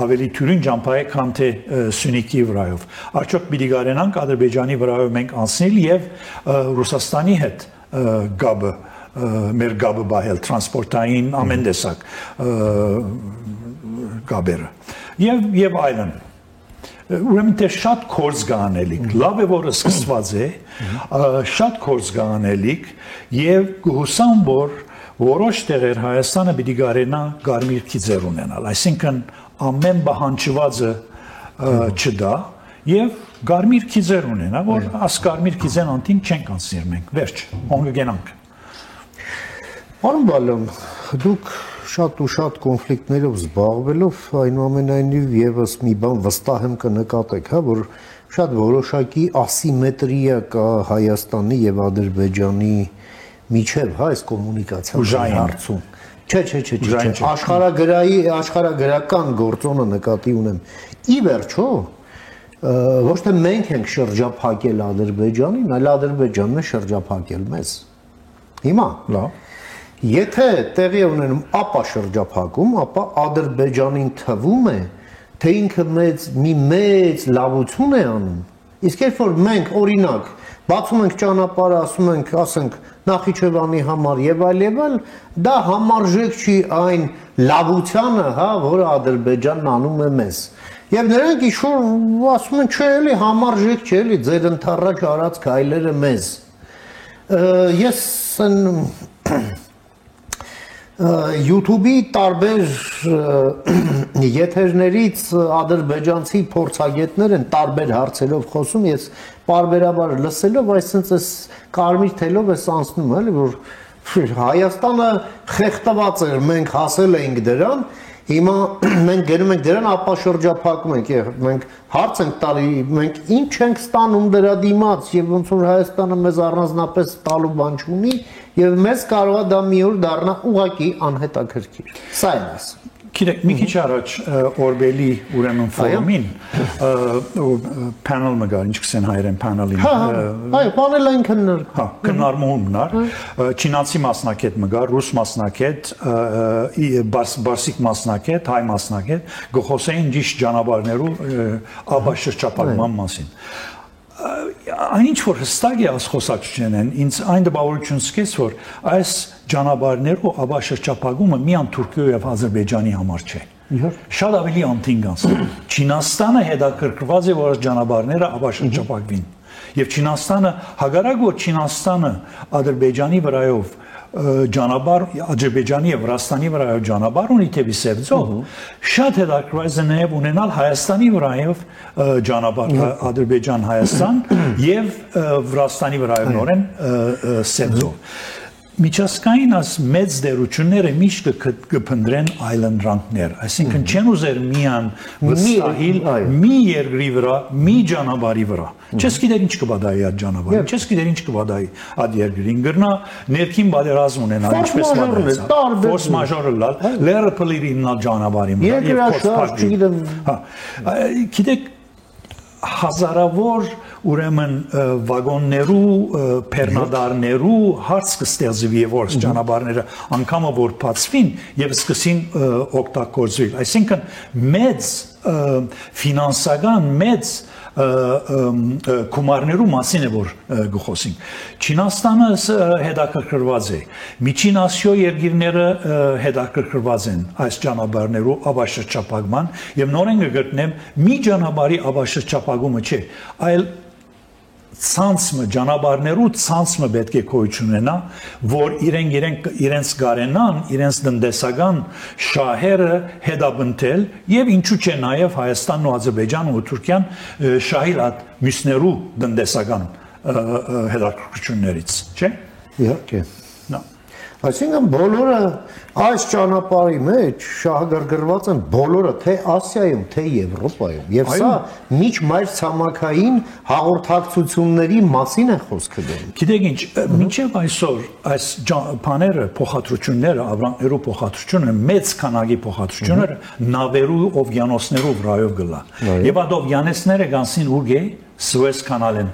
ավելի թյուրին ճամփա է, քան թե Սյունիքի վրայով։ Արդյոք պիտի կարենանք Ադրբեջանի վրայով մենք անցնել եւ Ռուսաստանի հետ գաբը, մեր գաբը բահել, տրանսպորտային ամեն տեսակ գաբերը։ Եվ այլն։ Ուրեմն թե շատ կորձ գանելիք, լավ է որ սկսված է, շատ կորձ գանելիք եւ գուսամ որ որոշ տեղեր Հայաստանը պիտի կարենա կարմիր քիզեր ունենալ, այսինքն ամեն բանջվածը չդա եւ կարմիր քիզեր ունենա, որ աս կարմիր քիզեն անտին չենք անցնել մենք, վերջ, հոնգ գենանք։ Պարոն Բալյան, դուք շատ ու շատ կոնֆլիկտներով զբաղվելով այնուամենայնիվ եւս մի բան վստահ եմ կնկատեք, հա, որ շատ որոշակի ասիմետրիա կա Հայաստանի եւ Ադրբեջանի միջև, հա, այս կոմունիկացիայի հարցում։ Չէ, աշխարհագրական գործոնը նկատի ունեմ։ Ի վերջո, ոչ թե մենք ենք շրջափակել Ադրբեջանին, այլ Ադրբեջանն է շրջափակել մեզ։ Հիմա, լավ Եթե տեղի ունենում ապա շրջափակում, ապա Ադրբեջանին թվում է, թե ինքը մի մեծ լավություն է անում։ Իսկ երբ որ մենք օրինակ բացում ենք ճանապարհը, ասում ենք, ասենք Նախիջևանի համար եւ այլ, դա համարժեք չի այն լավությանը, հա, որը Ադրբեջանն անում է մեզ։ Եվ նրանք ինչ-որ ասում են, չէ, էլի համարժեք չէ, էլի ձեր ընդառաջ արած քայլերը մեզ։ Ես YouTube-ի տարբեր եթերներից ադրբեջանցի փորձագետներ են տարբեր հարցերով խոսում, ես բարբերաբար լսելով, այսինքն կարմիր թելով էս անցնում, էլի որ Հայաստանը խեղդված էր, մենք հասել էինք դրան, հիմա մենք գնում ենք դրան, ապա շրջափակում ենք, մենք հարց ենք տալի, մենք ինչ ենք ստանում դրա դիմաց եւ ոնց որ Հայաստանը մեզ առանձնապես տալու բան չունի եւ մեզ կարող է դա մի օր դառնա ուղակի անհետաքրքիր։ Սա է ասում։ Գիտեք, մի քիչ առաջ Օրբելի ուրեմն ֆորումին panel մգար, ինչ կսեն հայերեն panel-ին։ Այո, պանելային քննարկում։ Հա, քննարկումներ, չինացի մասնակետ մգար, ռուս մասնակետ, բարսիկ մասնակետ, հայ մասնակետ, գոհոսեին ճիշտ ճանապարհներու աբաշրջապակման մասին։ Այն ինչ որ հստակ է աս խոսակցությունն են, ինձ այն դպավորություն սկես որ այս ճանապարհներու աբաշրջապակումը միան Թուրքիա եւ Ադրբեջանի համար չէ։ Շատ ավելի անտինգանց։ Չինաստանը հետաքրքրված է որ ճանապարհները աբաշրջապակվին։ Եվ Չինաստանը հագարակ որ Չինաստանը Ադրբեջանի վրայով ճանապարհ Ադրբեջանի եւ Վրաստանի վրայով ճանապարհ ունի թեպի Սևծով շատ հետաքրքրված է նաեւ ունենալ Հայաստանի վրայով ճանապարհ Ադրբեջան-Հայաստան եւ Վրաստանի վրայով նորեն Սևծով Միջազգային այս մեծ դերությունները միշտ կփնտրեն այլընտրանքներ, այսինքն չեն ուզեր միան վստահիլ մի երկրի վրա, մի ճանապարհի վրա։ Չես գիտեր ինչ կբադայի այդ ճանապարհը, չես գիտեր ինչ կբադայի այդ երկրին գրնա ներքին բادرազմ ունենալ, ինչպես մատուցա։ Ֆորս մաժորը լալ, լերը փլիրին նա ճանապարհի վրա։ Երկրաշարժ, չգիտեմ։ Հա։ Գիտեք հազարավոր ուրեմն վագոններու, պերնադարներու հարց կստեղծվի եւ որ ճանապարհները անգամը որ բացվին եւ սկսին օգտագործվել։ Այսինքն մեծ ֆինանսական մեծ կումարներու մասին է որ գխոսենք։ Չինաստանը հետաքրքրված է։ Միջին Ասիա երկիրները հետաքրքրված են այս ճանապարհներու աբաշրջապակման եւ նորեն կգտնեմ մի ճանապարհի աբաշրջապակումը չէ, այլ ցանցը ճանապարհներու ցանցը պետք է գոյություն ունենա, որ իրենց գարենան, իրենց տնտեսական շահերը հետապնդել եւ ինչու՞ չէ նաեւ Հայաստանն ու Ադրբեջանը ու Թուրքիան շահիլատ մյուսներու տնտեսական հետաքրքրություններից, չէ՞։ Իհարկե։ Այսինքն բոլորը այս ճանապարհի մեջ շահագրգռված են բոլորը թե Ասիայում, թե Եվրոպայում։ Եվ սա միջմայր ցամաքային հաղորդակցությունների մասին է խոսքը դեռ։ Գիտեք ինչ, մինչև այսօր այս բաները, փոխադրությունները, ապրանքներու փոխադրությունը, մեծ քանակի փոխադրությունները նավերու օվկիանոսներով վրայով գլա։ Եվ այդ օվկիանոսները գանցին ուղի Սուեզ կանալեն։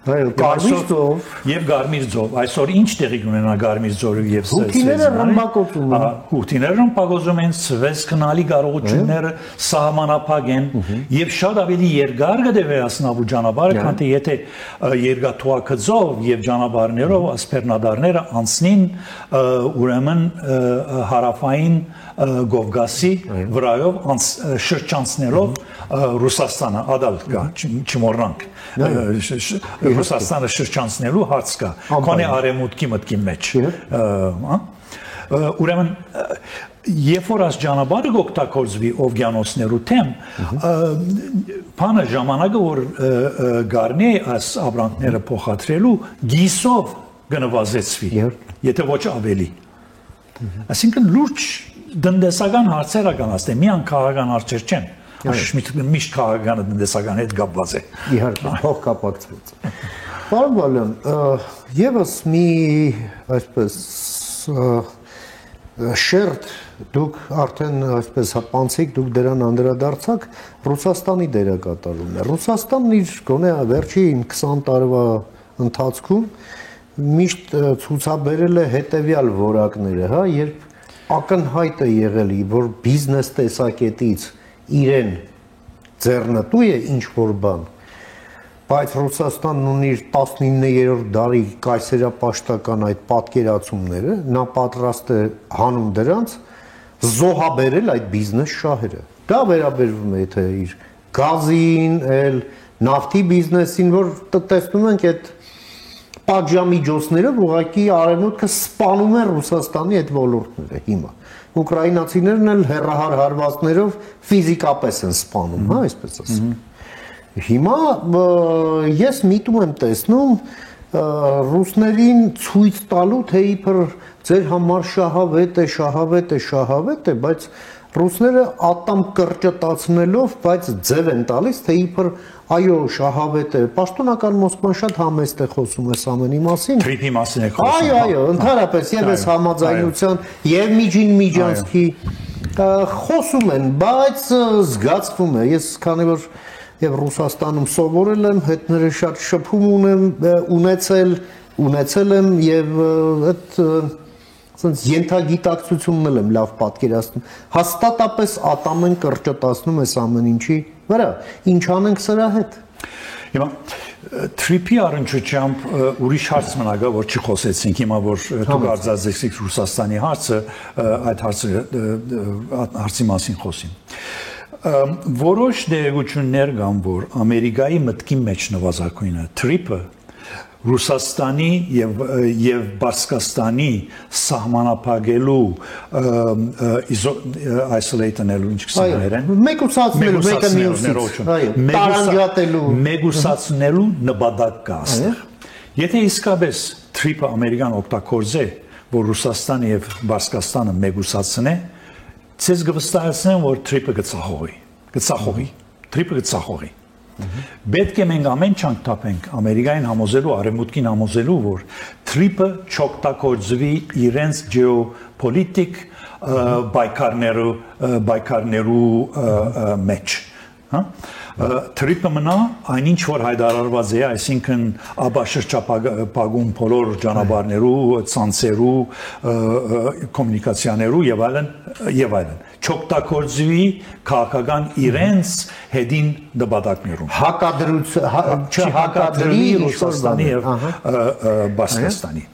Կարմիր ծով եւ Կարմիր ծով այսօր ինչ տեղի ունենա Կարմիր ծովի եւ Հութիները ռմբակոծում են Հութիները ռմբակոծում են Սվեզ քնալի կարողությունները սահմանափակ են եւ շատ ավելի երկար կդեվերացնավու ճանապարհը քան թե եթե երկաթուակծով եւ ճանապարհներով ասպերնադարները անցնին ուրեմն հարավային Կովկասի վրայով շրջանցներով Ռուսաստանը ադալ կա չմոռանք Ռուսաստանը շրջանցնելու հարց կա քանի արևմուտքի մտքի մեջ ուրեմն երբ որ այս ճանապարհը կօգտագործվի օվկիանոսներու թեմ բանը ժամանակը որ գարնի այս ապրանքները փոխադրելու գիսով կնվազեցվի եթե ոչ ավելի այսինքն լուրջ դնդեսական հարցեր կանացնե միան քաղաքական հարցեր չեն միշտ քաղաքական դնդեսական հետ կապված է իհարկե փոխկապակցված Պարոն Բալյան եւս մի այսպես շերտ դուք արդեն այսպես հապանցիկ դուք դրան անդրադարձաք Ռուսաստանի դերակատարումն է Ռուսաստանն իր գոնե վերջին 20 տարվա ընթացքում միշտ ցուցաբերել է հետեւյալ որակները հա երբ ակնհայտ է եղել որ բիզնես տեսակետից իրեն ձեռնտու է ինչ որ բան Բայց Ռուսաստանն ունի իր 19-րդ դարի կայսերապաշտական այդ պատկերացումները, նա պատրաստ է հանուն դրանց զոհաբերել այդ բիզնես շահերը։ Դա վերաբերվում է թե իր գազին, նավթի բիզնեսին, որ տեսնում ենք այդ պատժամիջոցներով ուղղակի արևմուտքը սպանում է Ռուսաստանի այդ ոլորտները հիմա։ Ուկրաինացիներն էլ հեռահար հարվածներով ֆիզիկապես են սպանում, հա, այսպես ասեմ։ Հիմա ես միտում եմ տեսնում ռուսներին ցույց տալու, թե իբր ձեր համար շահավետ է, բայց ռուսները ատամ կրճտացնելով, բայց ձև են տալիս, թե իբր այո, շահավետ է։ Պաշտոնական Մոսկվան շատ համեստ է խոսում այս ամենի մասին։ Թրիփի մասին է խոսում։ Այո, ընդհանրապես եւ այս համաձայնության եւ միջին միջանցքի խոսում են, բայց զգացվում է, ես քանի որ եւ Ռուսաստանում սովորել եմ, հետները շատ շփում ունեցել եմ եւ այդ ասենց ենթագիտակցությունն եմ լավ պատկերացնում։ Հաստատապես ատամ են կրճտացնում այս ամեն ինչի վրա։ Ինչ անենք սրա հետ։ Հիմա Թրիփի առնչությամբ ուրիշ հարց մնա գա, որ չխոսեցինք, հիմա որ դուք արձանագրեցիք Ռուսաստանի հարցը, այդ հարցի մասին խոսին։ Որոշ դերակցություններ կան, որ Ամերիկայի մտքի մեջ նվազագույնը Թրիփը Ռուսաստանի եւ Բասկաստանի սահմանափակելու isolationելու ինչ կսաներեն մեկուսացնելու մեկը մյուսից տարանջատելու մեկուսացնելու նպատակ կա այստեղ եթե իսկապես Թրիփը ամերիկան օգտագործե որ Ռուսաստանը եւ Բասկաստանը մեկուսացնե ցես գվստահեցնեմ որ Թրիփը գծախողի Թրիփը գծախողի Պետք է մենք ամեն չանք տապենք Ամերիկային համոզելու, Արևմուտքին համոզելու, որ Թրիփը չօգտագործվի իրենց ջեոպոլիտիկ բայկարներու մեջ, հա? Թրիփը մնա այնինչ որ հայտարարված է, այսինքն աբաշրջապագում բոլոր ճանապարհներու, ցանցերու, կոմունիկացիաներու եւ այլն չօգտագործվի քաղաքական իրենց հետին նպատակներում հակադրի Ռուսաստանի եւ Բասկաստանի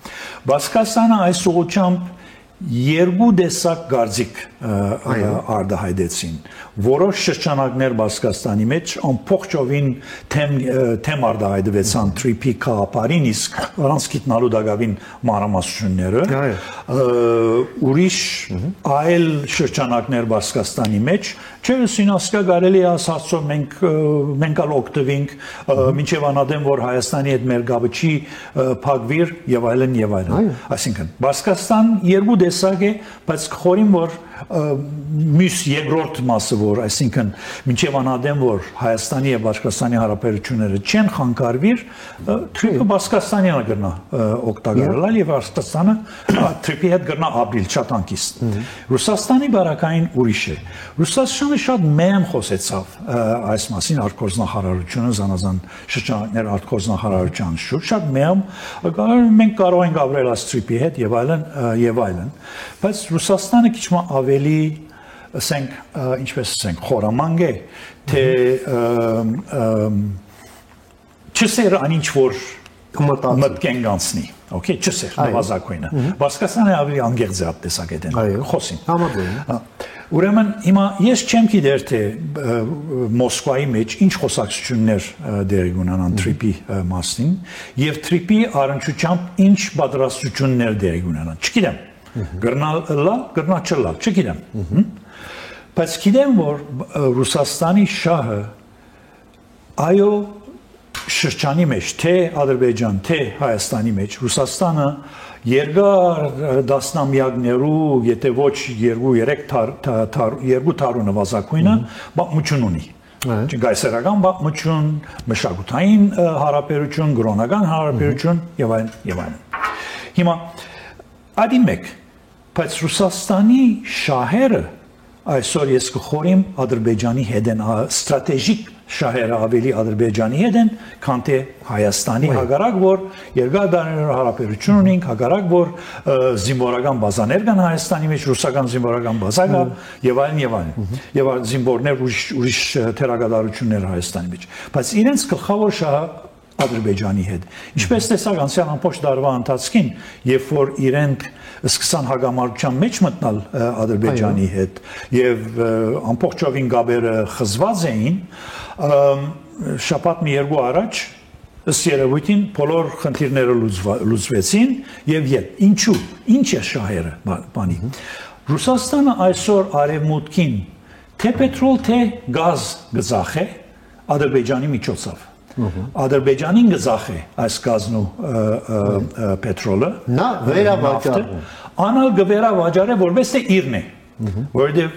Բասկաստանը այս ուղղությամբ երկու տեսակ գարձիկ արդահայտեցին որոշ շրջանակներ Բասկաստանի մեջ ամբողջովին թեմ արդահայտվեցան Թրիփի քաղաքին իսկ առանց գիտնալու դակավին մանրամասնությունները ուրիշ այլ շրջանակներ Բասկաստանի մեջ չեսինասկա կարելի է ասածով մենք ալ օգտվենք մինչև անադեմ որ Հայաստանի հետ մեր գաբը չի փակվիր եւ այլն այսինքն Բասկաստան երկու տեսակ է բայց խորին որ մյուս երկրորդ մասը որ այսինքն մինչև անադեմ որ Հայաստանի եւ Բաշկաստանի հարաբերությունները չեն խանգարվիր Թրիփը Բասկաստանին կգնա օգտագործել եւ Բասկաստանը Թրիփի հետ կգնա ապրիլ շատ անկիստ Ռուսաստանի բարակային ուրիշ է Ռուսաստանը շատ մեմ խոսեցավ այս մասին արտգործնախարարությունը զանազան շրջաններ արտգործնախարարության շուրջ շատ մեմ մենք կարող ենք ապրել Թրիփի հետ եւ այլն բայց Ռուսաստանը քիչ ավելի ասենք ինչպես ասենք խորամանկ է թե չսեր անինչ որ մտքեն գանցնի okay չսեր նվազագույնը Բասկաստանը ավելի անգերձ է տեսակետեն խոսին համաձայն ուրեմն հիմա ես չեմ գիտեր թե Մոսկվայի մեջ ինչ խոսակցություններ դեր ունենան Թրիփի մասին եւ Թրիփի առնչությամբ ինչ պատրաստություններ դեր ունենան չգիտեմ գրնա չլա չգիտեմ բայց գիտեմ որ Ռուսաստանի շահը այո շրջանի մեջ թե Ադրբեջան թե Հայաստանի մեջ Ռուսաստանը երկար դասնամյակներու եթե ոչ 2-3 տարու նվազագույնը պատմություն ունի գայսերական պատմություն մշակութային հարաբերություն գրոնական հարաբերություն եւ այլն հիմա ադի մեկ բայց Ռուսաստանի շահերը այսօր ես կխորիմ Ադրբեջանի հետ են ստրատեգիկ շահերը ավելի Ադրբեջանի հետ են, քան թե Հայաստանի հակառակ որ երկար դարերով հարաբերություն ունենք, հակառակ որ զինվորական բազաներ կան Հայաստանի մեջ, ռուսական զինվորական բազա կա եւ այլն եւ զինվորներ ուրիշ թերագադարություններ Հայաստանի մեջ, բայց իրենց գլխավոր շահը Ադրբեջանի հետ։ Ինչպես տեսակ անցյալ ամբողջ դարվա ընթացքին, երբ որ իրենք սկսան հագամարտության մեջ մտնել Ադրբեջանի հետ եւ ամբողջովին գաբերը խզված էին, շաբաթ մի երկու առաջ ըստ երևույթին բոլոր խնդիրները լուծվեցին եւ ինչու, ինչ է շահերը բանի։ Ռուսաստանը այսօր արևմուտքին թե պետրոլ, թե գազ գծախ է Ադրբեջանի միջոցով։ Ադրբեջանին գծախ է այս գազն ու պետրոլը, նա վերավաճառում, անալ գվերավաճառը որպես թե իրն է, որովհետև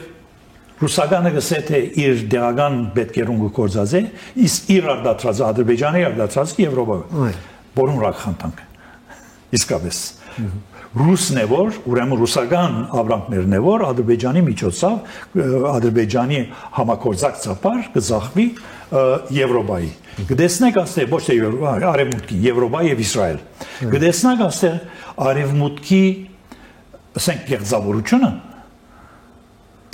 ռուսականը գսե թե իր դեղական պետքերուն գործած է, իսկ իր արդատրած Ադրբեջանի արդատրած Եվրոպա, որում ռակ խնդանք, իսկապես ռուսն է որ, ուրեմն ռուսական ավրանքներն է որ Ադրբեջանի միջոցով Ադրբեջանի համագործակցաբար գծախվի Եվրոպայի։ Գտեսնեք աստեղ ոչ թե արևմուտքի, Եվրոպա եւ Իսրայել։ Գտեսնեք աստեղ արևմուտքի ասենք գեղձավորությունը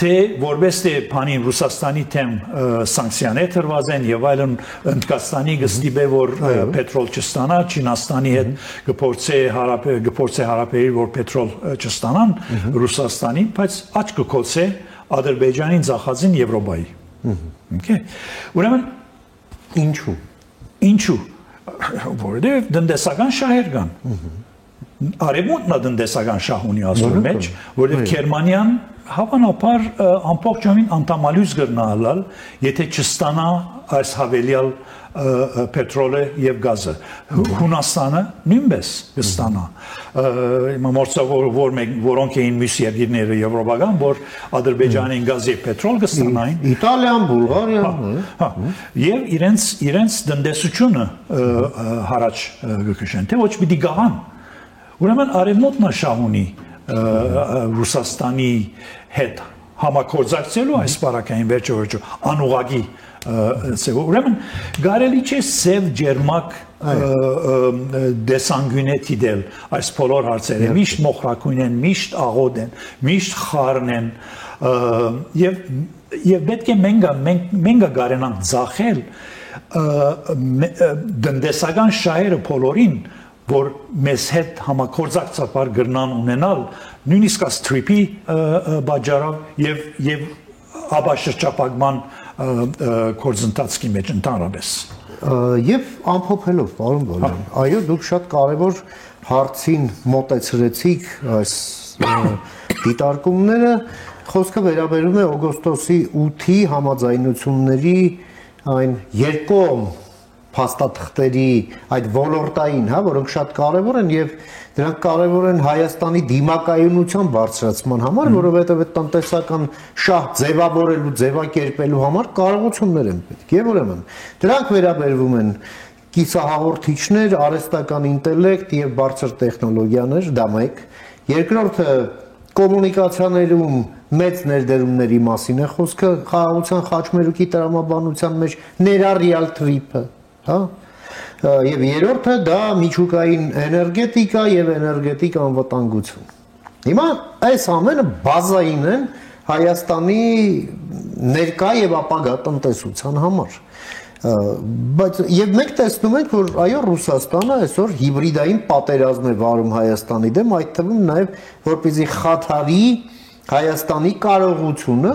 թե որպես թե բանին Ռուսաստանի թեմ սանկցիաներ տրված են եւ այլն Հնդկաստանի գստիբե որ պետրոլ չստանա, Չինաստանի հետ գործե հարաբերի որ պետրոլ չստանան Ռուսաստանի, բայց աճ կկոչե Ադրբեջանին ծախածին Եվրոպայի։ Okay։ Ուրեմն ինչու որովհետեւ դնդեսական շահեր կան։ Արևմուտքն դնդեսական շահ ունի ասոր մեջ, որովհետեւ Գերմանիան հավանաբար ամբողջովին անդամալյուզ կգնալ, եթե չստանա այս հավելյալ պետրոլը եւ գազը։ Հունաստանը նույնպես կստանա։ Որոնք էին մյուս երկիրները եվրոպական, որ Ադրբեջանին գազ եւ պետրոլ կստանային։ Իտալիան, Բուլղարիան, եւ իրենց տնտեսությունը հարաճ կքշեն, թե ոչ պիտի գահան։ Ուրեմն արևմուտքն շահ ունի Ռուսաստանի հետ համագործակցելու այս բարակային վերջո անուղագի ուրեմն կարելի չէ սև ջերմակ դեսանգյունետ իդել այս բոլոր հարցերը միշտ մոխրակույն են, միշտ աղոտ են, միշտ խառն են եւ պետք է մենք կարենանք ձախել դնդեսական շահերը բոլորին որ մեզ հետ համագործակցաբար գրնան ունենալ նույնիսկ սթրիփի բաժարով եւ աբաշրջապակման կորզընթացքի մեջ ընդհանրապես եւ ամփոփելով պարոն Բալյան այո դուք շատ կարեւոր հարցին մոտեցրեցիք այս դիտարկումները խոսքը վերաբերում է օգոստոսի 8-ի համաձայնությունների այն երկկողմ փաստաթղթերի այդ ոլորտային, հա, որոնք շատ կարևոր են եւ դրանք կարևոր են Հայաստանի դիմակայունության բարձրացման համար, որովհետեւ այդ տնտեսական շահ ձևավորելու, ձևակերպելու համար կարողություններ են պետք։ Եվ ուրեմն դրանք վերաբերվում են կիսահաղորդիչներ, արհեստական ինտելեկտ եւ բարձր տեխնոլոգիաներ, դա մեկ։ Երկրորդը կոմունիկացիաներում մեծ ներդրումների մասին է խոսքը, խաղաղության խաչմերուկի տրամաբանության մեջ ներառյալ թրիփը, հա, եւ երրորդը դա միջուկային էներգետիկա եւ էներգետիկ անվտանգություն։ Հիմա այս ամենը բազային են Հայաստանի ներկա եւ ապագա տնտեսության համար։ Բայց եւ մենք տեսնում ենք, որ այո Ռուսաստանը այսօր հիբրիդային պատերազմ է վարում Հայաստանի դեմ, այդ թվում նաեւ որպեսզի խաթարի Հայաստանի կարողությունը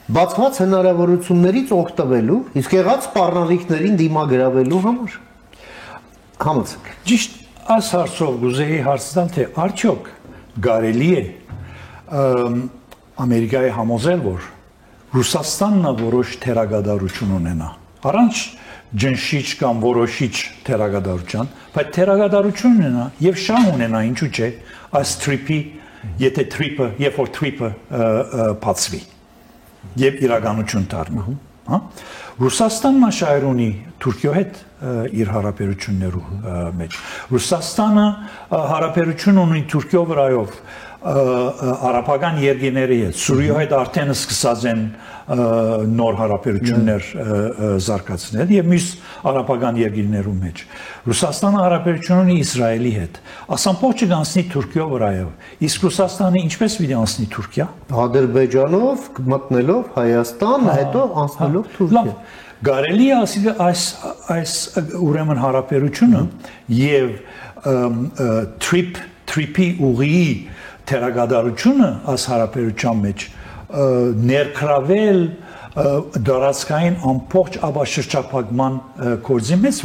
բացված հնարավորություններից օգտվելու, իսկ եղած սպառնալիքներին դիմագրավելու համար։ Համաձայն։ Ճիշտ այս հարցով գուզեի հարցնել, թե արդյոք կարելի է Ամերիկայի համոզել, որ Ռուսաստանն որոշ թերագադարություն ունենա, առանց ջնշիչ կամ որոշիչ թերագադարության, բայց թերագադարություն ունենա եւ շահ ունենա, ինչու՞ չէ, այս թրիփի, եթե թրիփը, երբ որ թրիփը բացվի եւ իրականություն դառնա, հա։ Ռուսաստանն շահեր ունի Թուրքիո հետ իր հարաբերություններու մեջ։ Ռուսաստանը հարաբերություն ունի Թուրքիո վրայով արաբական երկիների հետ Սուրիայի հետ արդեն սկսած են նոր հարաբերություններ զարգացնել եւ մյուս արաբական երկիներում մեջ Ռուսաստանը հարաբերություն ունի Իսրայելի հետ ասամփոփը գանցնի Թուրքիո վրայով իսկ Ռուսաստանը ինչպես պիտի անցնի Թուրքիա Ադրբեջանով մտնելով Հայաստան հետո անցնելով Թուրքիա Գարելի է այս ուրեմն հարաբերությունը եւ trip-ի ուղի թերագադարությունը այս հարաբերության մեջ ներքրավել դարածքային ամբողջ աբաշրջափակման կորձի մեջ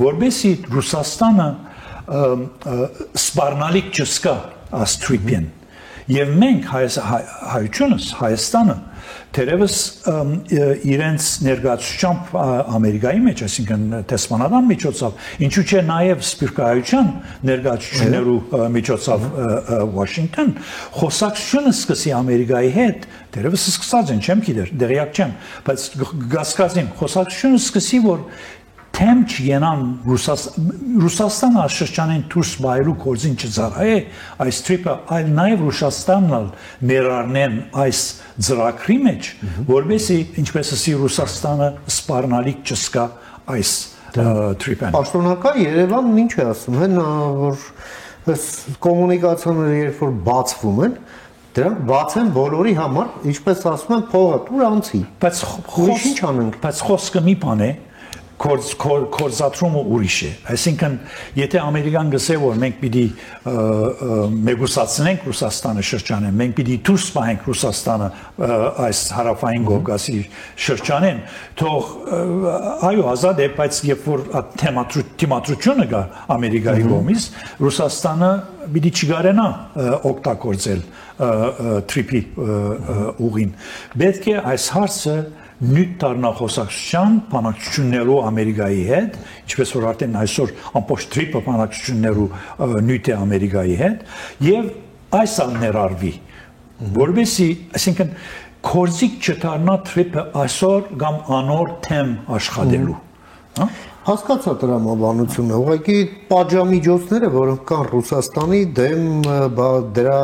որբեսի Ռուսաստանը սպառնալիք չսկա այս trip-ին եւ մենք հայությունս Հայաստանը Terevs իրենց ներգացությամբ Ամերիկայի մեջ, այսինքն տեսմանադան միջոցով, ինչու՞ չէ նաև սպիրկայության ներգացություններու միջոցով Վաշինգտոն, խոսակցությունը սկսի Ամերիկայի հետ, terevs սկսած են, չեմ գիտեր, դերյակ չեմ, բայց գասկածին խոսակցությունը սկսի որ թեմ չենան Ռուսաստանը աշխրջանեն դուրս բայրու կորձին չծարայե այս տրիպը այլ նաև Ռուսաստանն ներառնեն այս ծրագրի մեջ որովհետեւ ինչպես ասի Ռուսաստանը սպառնալիք չսկա այս տրիպեն Պաշտոնական Երևանն ինչ է ասում հեն որ այս կոմունիկացիաները երբ որ բացվում են դրանք բաց են բոլորի համար ինչպես ասում են փողը դուր անցի բայց ինչ անենք բայց խոսքը մի բան է կորզատրումը ուրիշ է այսինքն եթե ամերիկան գսե որ մենք պիտի մեգուսացնենք Ռուսաստանը շրջանեն մենք պիտի դուրս պահենք Ռուսաստանը այս հարավային Կովկասի շրջանեն թող այո ազատ է բայց երբ որ թեմատրությունը կա Ամերիկայի կողմից Ռուսաստանը պիտի չգարենա օգտագործել տրիպի ուղին պետք է այս հարցը նույն տարնախոսակցության բանակցություններու Ամերիկայի հետ, ինչպես որ արդեն այսօր ամբողջ տրիպը բանակցություններու նույն է Ամերիկայի հետ, եւ այս ներառվի, որովհետեւ այսինքն կորզիկ չդառնա տրիպը այսօր կամ անոր թեմ աշխատելու, հա? Հասկացա տրամաբանությունը, ուղղակի պատժամիջոցները, որոնք կան Ռուսաստանի դեմ, դրա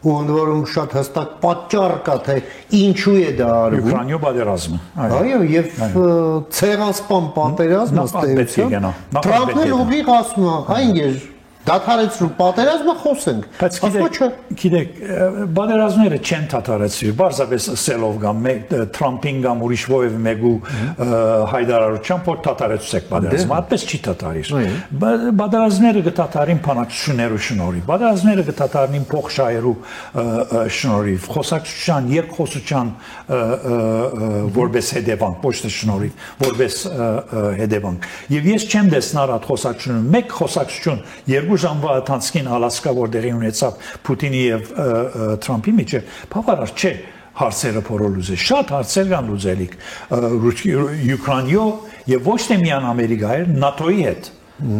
ու ընդ որում շատ հստակ պատճառ կա, թե ինչու է դա արվում։ Ուկրաինայո պատերազմը։ Այո, եւ ցեղասպան պատերազմը ստեղծել։ Թրամփն էլ ուղիղ ասում է, այն ես դադարեցրու պատերազմը խոսենք։ Բայց գիտեք, պատերազմները չեն դադարեցրի, բարձրապես սելով կամ Թրամփին կամ ուրիշ ովև մեկու հայտարարությամբ որ դադարեցեք պատերազմը, այդպես չի դադարիր։ Պատերազմները կդադարին բանակցություններու շնորհիվ, պատերազմները կդադարին փոխշահերու շնորհիվ, խոսակցության, երկխոսության որպես հետևանք, ոչ թե շնորհիվ, որպես հետևանք։ Եվ ես չեմ տեսնար այդ խոսակցությունը, մեկ խոսակցություն, երկու ժամվա ընթացքին Ալասկա որ տեղի ունեցավ Պուտինի եւ Թրամփի միջեւ բավարար չէ հարցերը փորոլուզել շատ հարցեր կան լուծելիք Ուկրաինայո եւ ոչ թե միան Ամերիկայի ՆԱՏՕ-ի հետ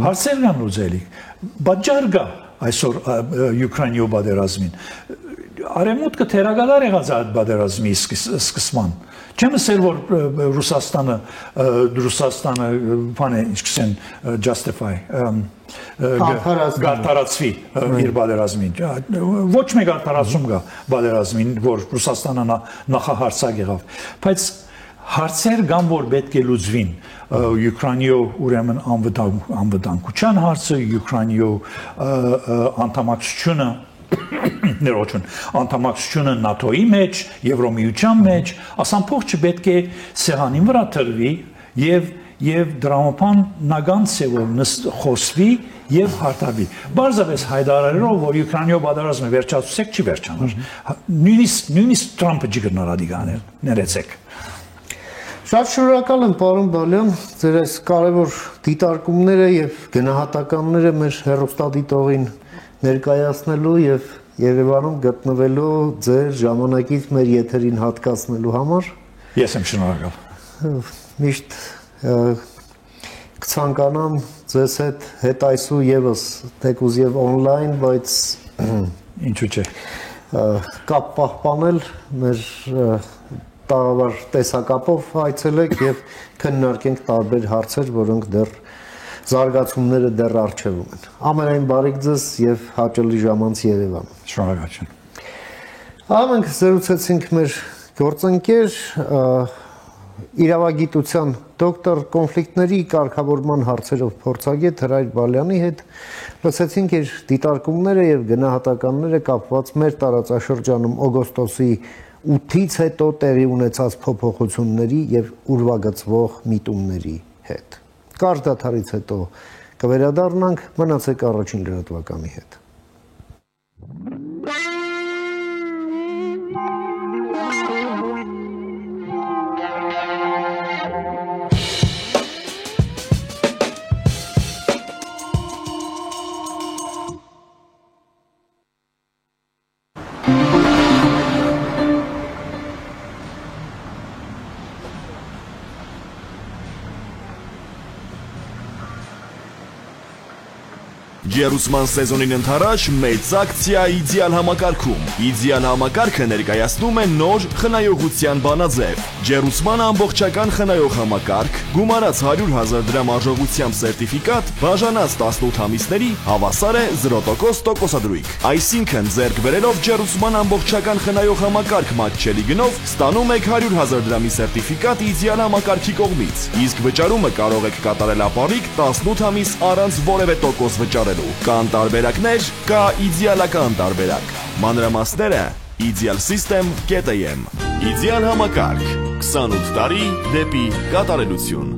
հարցեր կան լուծելիք բաժար կա այսօր Ուկրաինայո պատերազմին արեմուտքը թերագադար եղած այդ պատերազմի սկսման չեմ ասել որ Ռուսաստանը բանը ինչքան justify գարտարացվի իր պատերազմին ոչ մեկ գարտարացում կա պատերազմին որ Ռուսաստանը նախահարցակ եղավ բայց հարցեր կան որ պետք է լուծվին Ուկրաինայո ուրեմն անվտանգության հարցը Ուկրաինայո անդամակցությունը ներողություն անդամակցությունը ՆԱՏՕ-ի մեջ Եվրոմիության մեջ ասամփոփ չպետք է սեղանին վրա դրվի եւ դրամապանական ծևով խոսվի եւ հարթավի բարձրապես հայտարարելով որ Ուկրաինայո պատերազմը վերջացուցեք չի վերջանար նույնիսկ Թրամփը չգնար ադիգանել ներեցեք Շատ շնորհակալ եմ պարոն Բալյան ձեր այս կարևոր դիտարկումները եւ գնահատականները մեր հեռուստադիտողին ներկայացնելու եւ Երևանում գտնվելու ձեր ժամանակից մեր եթերին հատկացնելու համար Ես եմ շնորհակալ Միշտ կցանկանամ ձեզ հետ հետայսու եւս թեկուզ եւ on-line, բայց ինչու՞ չէ կապ պահպանել մեր տաղավար տեսակապով այցելեք եւ քննարկենք տարբեր հարցեր, որոնք դեռ զարգացումները դեռ առջևում են։ Ամենայն բարիք ձեզ եւ հաճելի ժամանց Երևան։ Շնորհակալություն։ Մենք զրուցեցինք մեր գործընկեր իրավագիտության դոկտոր կոնֆլիկտների կարգավորման հարցերով փորձագետ Հրայր Բալյանի հետ, լսեցինք իր դիտարկումները եւ գնահատականները կապված մեր տարածաշրջանում օգոստոսի 8-ից հետո տեղի ունեցած փոփոխությունների եւ ուրվագծվող միտումների հետ։ Կարճ դադարից հետո կվերադառնանք, մնացեք առաջին լրատվականի հետ։ Ջերուսման սեզոնին ընթരാճ մեծ ակցիա իդեալ համակարգում։ Իդեալ համակարգը ներկայացնում է նոր խնայողության բանաձև։ Ջերուսման ամբողջական խնայող համակարգ, գումարած 100,000 դրամ արժողությամբ սերտիֆիկատ, բաժանած 18 ամիսների հավասար է 0% տոկոսադրույք։ Այսինքն ձեռք բերելով Ջերուսման ամբողջական խնայող համակարգ մատչելի գնով, ստանում եք 100,000 դրամի սերտիֆիկատ իդեալ համակարգի կողմից։ Իսկ վճարումը կարող եք կատարել ապառիկ 18 ամիս առանց որևէ տոկոս վճարելու։ Կան տարբերակներ, կա իդեալական տարբերակ։ Մանրամասները idealsystem.am Իդեալ համակարգ 28 տարի դեպի կատարելություն։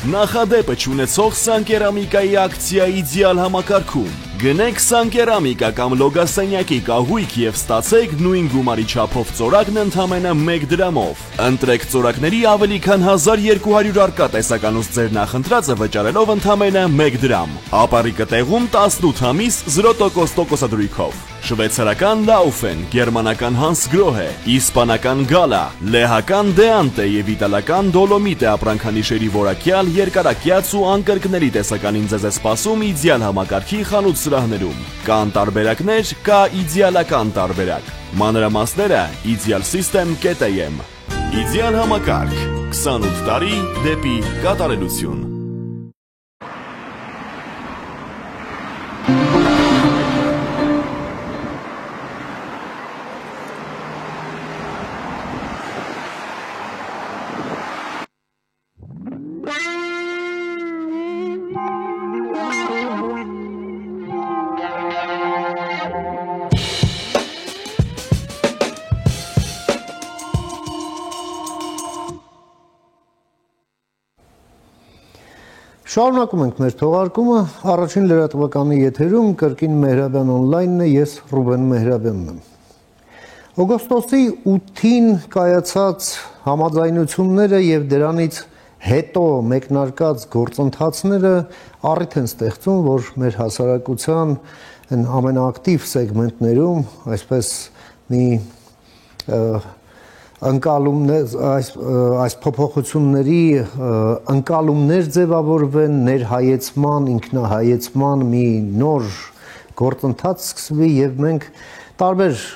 Նախադեպը չունեցող Սանկերամիկայի ակցիա իդեալ համակարգում։ Գնեք Սանկերամիկա կամ լոգասենյակի կահույք եւ ստացեք նույն գումարի չափով ծորակն ընդամենը 1 դրամով։ Ընտրեք ծորակների ավելի քան 1200 առկա տեսականուց ձեր նախընտրածը վճարելով ընդամենը 1 դրամ։ Ապառիկը տեղում 18 ամիս 0% տոկոսադրույքով։ Շվեյցարական Laufen, գերմանական Hansgrohe, իսպանական Gala, լեհական Deante եւ իտալական Dolomite ապրանքանիշերի որակյալ երկարակյաց ու անկրկնելի տեսականին ձեզ է սպասում իդեալ համակարգի խանութ սրահներում։ Կան տարբերակներ, կա իդեալական տարբերակ։ Մանրամասները idealsystem.am Իդեալ համակարգ 28 տարի դեպի կատարելություն։ Շարունակում ենք մեր թողարկումը, առաջին լրատվականի եթերում կրկին Մեհրաբյան օնլայնն է, ես Ռուբեն Մեհրաբյանն եմ։ Օգոստոսի 8-ին կայացած համաձայնությունները եւ դրանից հետո մեկնարկած գործընթացները առիթ են ստեղծում, որ մեր հասարակության ամենաակտիվ սեգմենտներում այսպես մի այս փոփոխությունների ընկալումներ ձևավորվեն, ներհայեցման, ինքնահայեցման մի նոր գործընթաց սկսվի եւ մենք տարբեր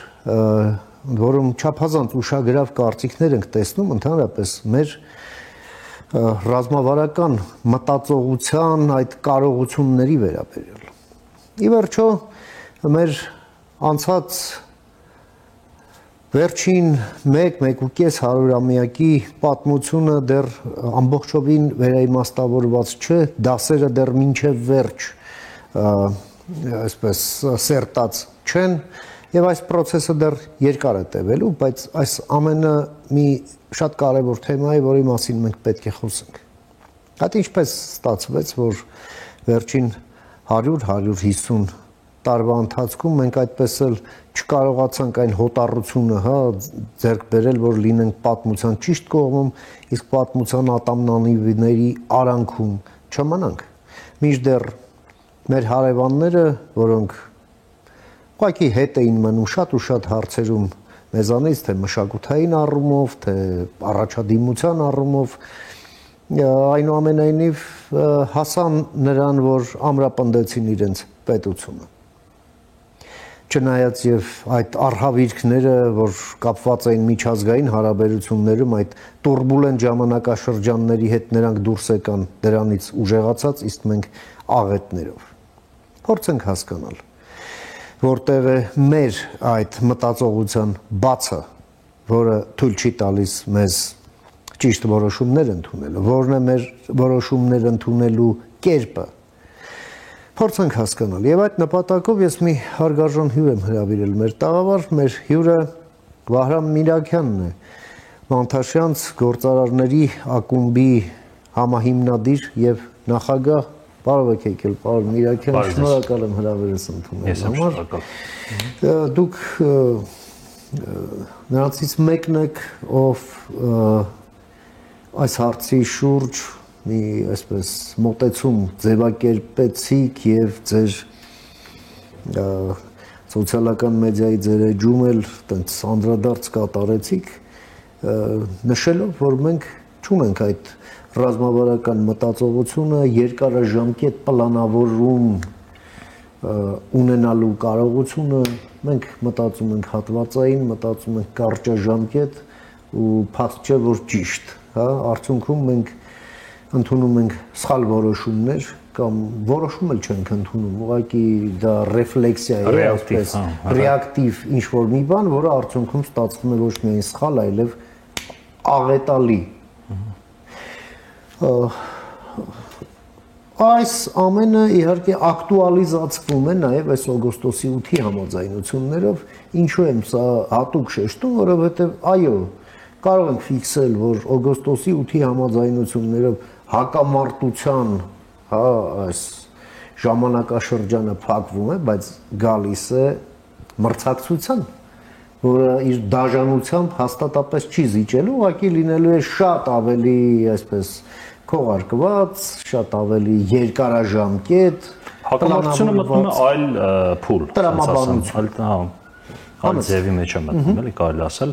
որում չափազանց ուշագրավ կարծիքներ ենք տեսնում ընդհանրապես մեր ռազմավարական մտածողության այդ կարողությունների վերաբերյալ։ Ի վերջո մեր անցած Վերջին 1-1.5 հարյուրամյակի պատմությունը դեռ ամբողջովին վերաիմաստավորված չէ, դասերը դեռ մինչև վերջ այսպես սերտած չեն եւ այս process-ը դեռ երկար է տևելու, բայց այս ամենը մի շատ կարևոր թեմա է, որի մասին մենք պետք է խոսենք։ Այդ ինչպես ստացվեց, որ վերջին 100-150 տարվա ընթացքում մենք այդպես էլ չկարողացանք այն հոտառությունը, ձեռք բերել, որ լինենք պատմության ճիշտ կողմում, իսկ պատմության ատամնանիվների արանքում չմնանք։ Մինչդեռ մեր հարևանները, որոնք ուղղակի հետ էին մնում շատ ու շատ հարցերում մեզանից, թե մշակութային առումով, թե առաջադիմության առումով, այնուամենայնիվ հասան նրան, որ ամրապնդեցին իրենց պետությունը։ չնայած եւ այդ արհավիրքները, որ կապված էին միջազգային հարաբերություններում, այդ տուրբուլենտ ժամանակաշրջանների հետ նրանք դուրս եկան դրանից ուժեղացած, իսկ մենք աղետներով։ Փորձենք հասկանալ, որտեղ է մեր այդ մտածողության բացը, որը թույլ չի տալիս մեզ ճիշտ որոշումներ ընդունելու, որն է մեր որոշումներ ընդունելու կերպը։ Փորձենք հասկանալ։ Եվ այդ նպատակով ես մի հարգարժան հյուր եմ հրավիրել մեր տաղավար, մեր հյուրը Վահրամ Միրաքյանն է, Մանթաշյանց գործարարների ակումբի համահիմնադիր եւ նախագահ։ Բարև եք եկել, պարոն Միրաքյան, շնորհակալ եմ հրավերս ընդունելու համար։ Դուք նրանցից մեկն եք, ով այս հարցի շուրջ մի այսպես մոտեցում ձևակերպեցիք եւ ձեր սոցիալական մեդիայի ձեր էջում էլ տենց անդրադարձ կատարեցիք, նշելով, որ մենք չունենք այդ ռազմավարական մտածողությունը, երկարաժամկետ պլանավորում ունենալու կարողությունը, մենք մտածում ենք հատվածային, մտածում ենք կարճաժամկետ ու փաստ չէ որ ճիշտ, հա, արդյունքում մենք ընդունում ենք սխալ որոշումներ կամ որոշում էլ չենք ընդունում, ուղղակի դա ռեֆլեքսիա է, այսպես ռեակտիվ ինչ-որ մի բան, որը արդյունքում ստացվում է ոչ միայն սխալ, այլև աղետալի։ Այս ամենը իհարկե ակտուալիզացվում է նաև այս օգոստոսի 8-ի համաձայնություններով, ինչու եմ սա հատուկ շեշտում, որովհետև այո, կարող ենք ֆիքսել, որ օգոստոսի 8-ի համաձայնություններով հակամարտության, հա, այս ժամանակաշրջանը փակվում է, բայց գալիս է մրցակցության, որը իր դաժանությամբ հաստատապես չի զիջելու, ուղղակի լինելու է շատ ավելի, այսպես, քողարկված, շատ ավելի երկարաժամկետ, հակամարտությունը մտնում է այլ փուլ, տրամաբանություն, այլ ձևի մեջ է մտնում, էլի կարելի ասել։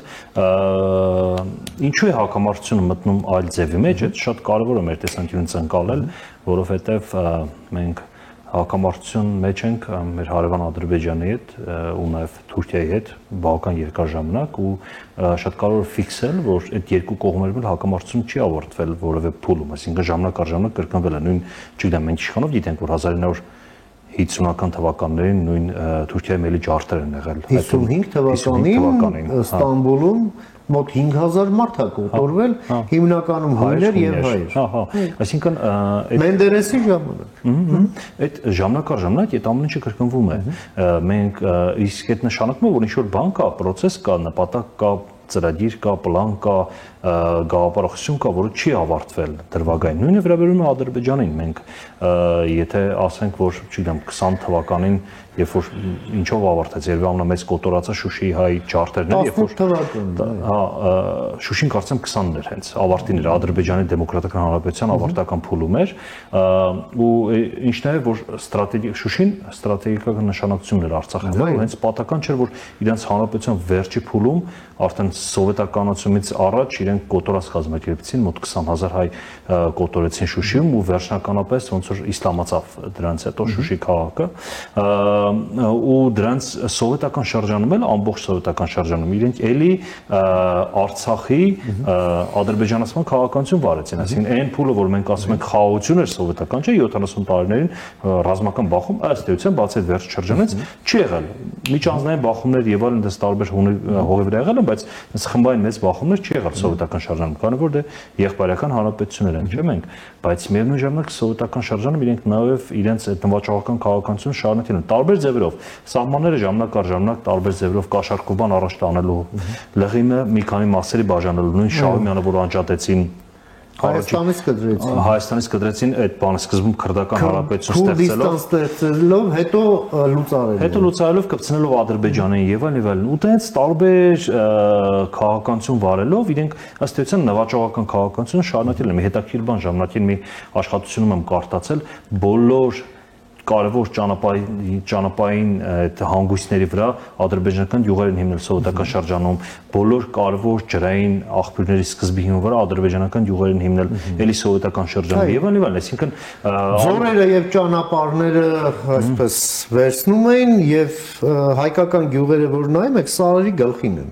Ինչու է հակամարտությունը մտնում այլ ձևի մեջ, այդ շատ կարևոր է մեր տեսանկյունից ընկալել, որովհետև մենք հակամարտություն մեջ ենք մեր հարևան Ադրբեջանի հետ ու նաև Թուրքիայի հետ բավական երկար ժամանակ ու շատ կարևոր է ֆիքսել, որ այդ երկու կողմերում էլ հակամարտությունը չի ավարտվել որևէ փուլում, այսինքն ժամանակ առ ժամանակ կրկնվել է։ Նույն, չգիտեմ, մենք իշխանով գիտենք, որ 1950-ական թվականներին նույն Թուրքիայի մելի ջարդեր են եղել։ 55 թվականին Ստամբուլում մոտ 5000 մարդ է կոտորվել, հիմնականում հույներ եւ հայեր։ Այսինքն Մենդերեսի ժամանակ։ Այդ ժամանակ առ ժամանակ այդ ամեն ինչը կրկնվում է։ Մենք իսկ այդ նշանակում է, որ ինչ-որ բան կա, process կա, նպատակ կա, ծրագիր կա, պլան կա, գաղափարախոսություն կա, որը չի ավարտվել դրվագային։ Նույնը վերաբերում է Ադրբեջանին։ Մենք եթե ասենք, որ, չգիտեմ, 20 թվականին, երբ որ ինչով ավարտեց, երբ ամենամեծ կոտորածը Շուշիի հայ ջարդերն էր, երբ որ Շուշին կարծեմ 20-ն էր հենց ավարտին էր Ադրբեջանի Դեմոկրատական Հանրապետության ավարտական փուլում էր ու ինչն է որ Շուշին ստրատեգիական նշանակություն էր Արցախի համար, հենց պատահական չէր որ իրենց հանրապետության վերջի փուլում արդեն սովետականացումից առաջ իրենք կոտորած կազմակերպեցին մոտ 20000 հայ կոտորեցին Շուշիում ու վերջնականապես ոնց որ իսլամացավ դրանց հետո Շուշի քաղաքը ու դրանց սովետական շրջանում էլ ամբողջ սովետական շրջանում իրենք էլի Արցախի ադրբեջանացման քաղաքականություն վարեցին, այսինքն այն փուլը, որ մենք ասում ենք խաղաղություն էր սովետական, չէ, 70 տարիներին ռազմական բախում, ըստ էության բացի այդ վերջ շրջանից չի եղել։ Միջանձնային բախումներ եւ այլն դες տարբեր հողեր եղել են, բայց այս խմբային մեծ բախումներ չի եղել սովետական շրջանում, քանի որ դե եղբայրական հանրապետություններ են, չէ՞ մենք, բայց միևնույն ժամանակ սովետական շրջանում իրենք նաեւ իրենց այդ նվաճողական քաղաքականություն շարունակել են տարբեր ձևերով, սահմանները ժամանակ առ ժամանակ տարբեր ձևերով կաշառքովան առաջ տանելու, լղիմը մի քանի մասերի բաժանելու, նույն Շահումյանը, որ անջատեցին Հայաստանից կտրեցին այդ բանը սկզբում քրդական հանրապետություն ստեղծելով, հետո լուծարելով կպցնելով Ադրբեջանին եւ այլն, ու տենց տարբեր քաղաքականություն վարելով իրենք ըստ էության նվաճողական քաղաքականությունը շարունակել են։ Մի հետաքրքիր բան ժամանակին մի աշխատությունում եմ կարդացել, բոլոր կարևոր ճանապարհային այդ հանգույցների վրա ադրբեջանական յուղեր են հիմնել սովետական շրջանում, բոլոր կարևոր ջրային աղբյուրների սկզբի հիման վրա ադրբեջանական յուղեր են հիմնել էլի սովետական շրջանում եւ այլն, այսինքն ձորերը եւ ճանապարհները այսպես վերցնում էին եւ հայկական գյուղերը որ նայում եք սարերի գլխին են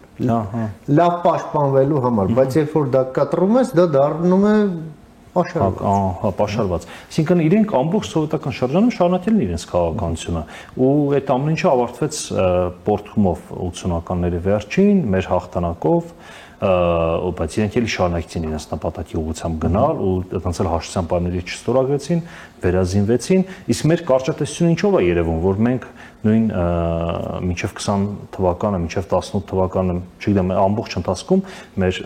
լավ պաշտպանվելու համար, բայց երբ որ դա կտրում ես, դա դառնում է պաշարված։ Այսինքն իրենք ամբողջ սովետական շրջանում շարունակել են իրենց քաղաքականությունը ու այդ ամեն ինչը ավարտվեց Պորտխումով 80-ականների վերջին մեր հաղթանակով, բայց իրենք էլի շարունակեցին իրենց նպատակի ուղղությամբ գնալ ու այդպես էլ հաշտության պայմանների չստորագրեցին, վերազինվեցին, իսկ մեր կարճատեսությունը ինչով է երևում, որ մենք նույն մինչև 20 թվականը, մինչև 18 թվականը, չգիտեմ, ամբողջ ընթացքում մեր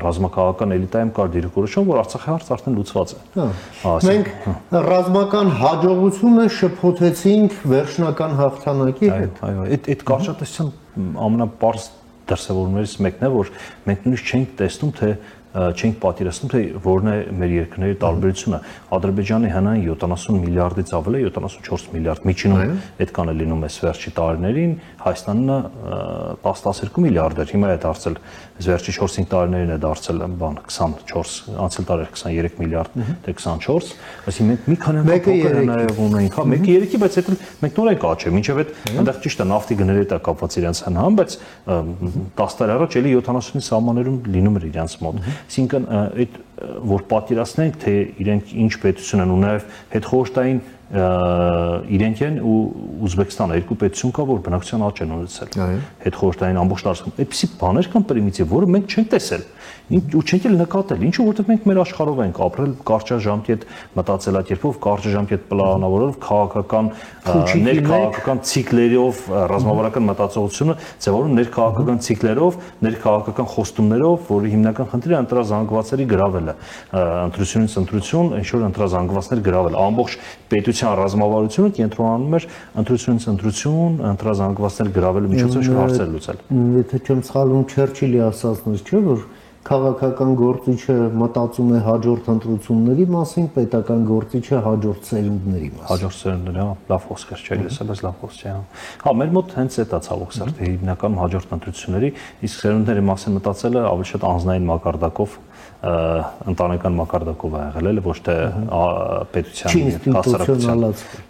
ռազմաքաղաքական էլիտայում կար դիրքորոշում, որ Արցախի հարցը արդեն լուծված է։ Մենք ռազմական հաջողությունը շփոթեցինք վերջնական հաղթանակի հետ։ Այո, այդ կարճատեսության ամենապարզ դրսևորումներից մեկն է, որ մենք նույնիսկ չենք տեսնում, թե չենք պատկերացնում, թե որն է մեր երկրների տարբերությունը։ Ադրբեջանի հնային 70 միլիարդից ավել է, 74 միլիարդ միջինում այդքան է լինում այս վերջի տարիներին, Հայաստանը 10-12 միլիարդ էր, հիմա է դարձել, վերջի 4-5 տարիներին է դարձել բան 24, անցյալ տարի 23 միլիարդ, դե 24, այսինքն մենք մի քանի փոքր նաև ունենք, հա, 1-3-ի, բայց այդ մենք նոր ենք աճել, մինչև այդ այնտեղ ճիշտ է նավթի գները դա կապված իրենց հնան, բայց 10 տարի առաջ էլի 70-ի սահմաններում լինում էր իրենց մոտ։ Այսինքն այդ որ պատկերացնենք, թե իրենք ինչ պետություն են ու նաև հետխորհրդային իրենք են ու Ուզբեկստանը երկու պետություն կա, որ բնակչության աճ են ունեցել։ Հետխորհրդային ամբողջ տարածքում։ Այդպիսի բաներ կան պրիմիտիվ, որը մենք չենք տեսել։ Ու չենք էլ նկատել, ինչու որովհետև մենք մեր աշխարհով ենք ապրել կարճաժամկետ մտածելակերպով, կարճաժամկետ պլանավորելով, քաղաքական ներքաղաքական ցիկլերով, ռազմավարական մտածողությունը ձևավորում ներքաղաքական ցիկլերով, ներքաղաքական խոստումներով, որի հիմնական խնդիրը ընտրազանգվածների գրավելը, ընտրությունից ընտրություն, ինչ որ ընտրազանգվածներ գրավել, ամբողջ պետության ռազմավարությունը կենտրոնանում էր ընտրությունից ընտրություն, ընտրազանգվածներ գրավելու միջոցով հարցեր լուծել։ Եթե չեմ սխալվում, Չերչիլի ասածներ չէ, որ քաղաքական գործիչը մտածում է հաջորդ ընտրությունների մասին, պետական գործիչը հաջորդ սերունդների մասին։ Հաջորդ սերունդների, հա, լավ խոսքեր չէ, լսել ես լավ խոսք չէ, հա։ Հա, մեր մոտ հենց այդ է ցավոք սրտի, հիմնականում հաջորդ ընտրությունների, իսկ սերունդների մասին մտածելը ավելի շատ անձնային մակարդակով, ընտանեկան մակարդակով է եղել, ոչ թե պետության հասարակության։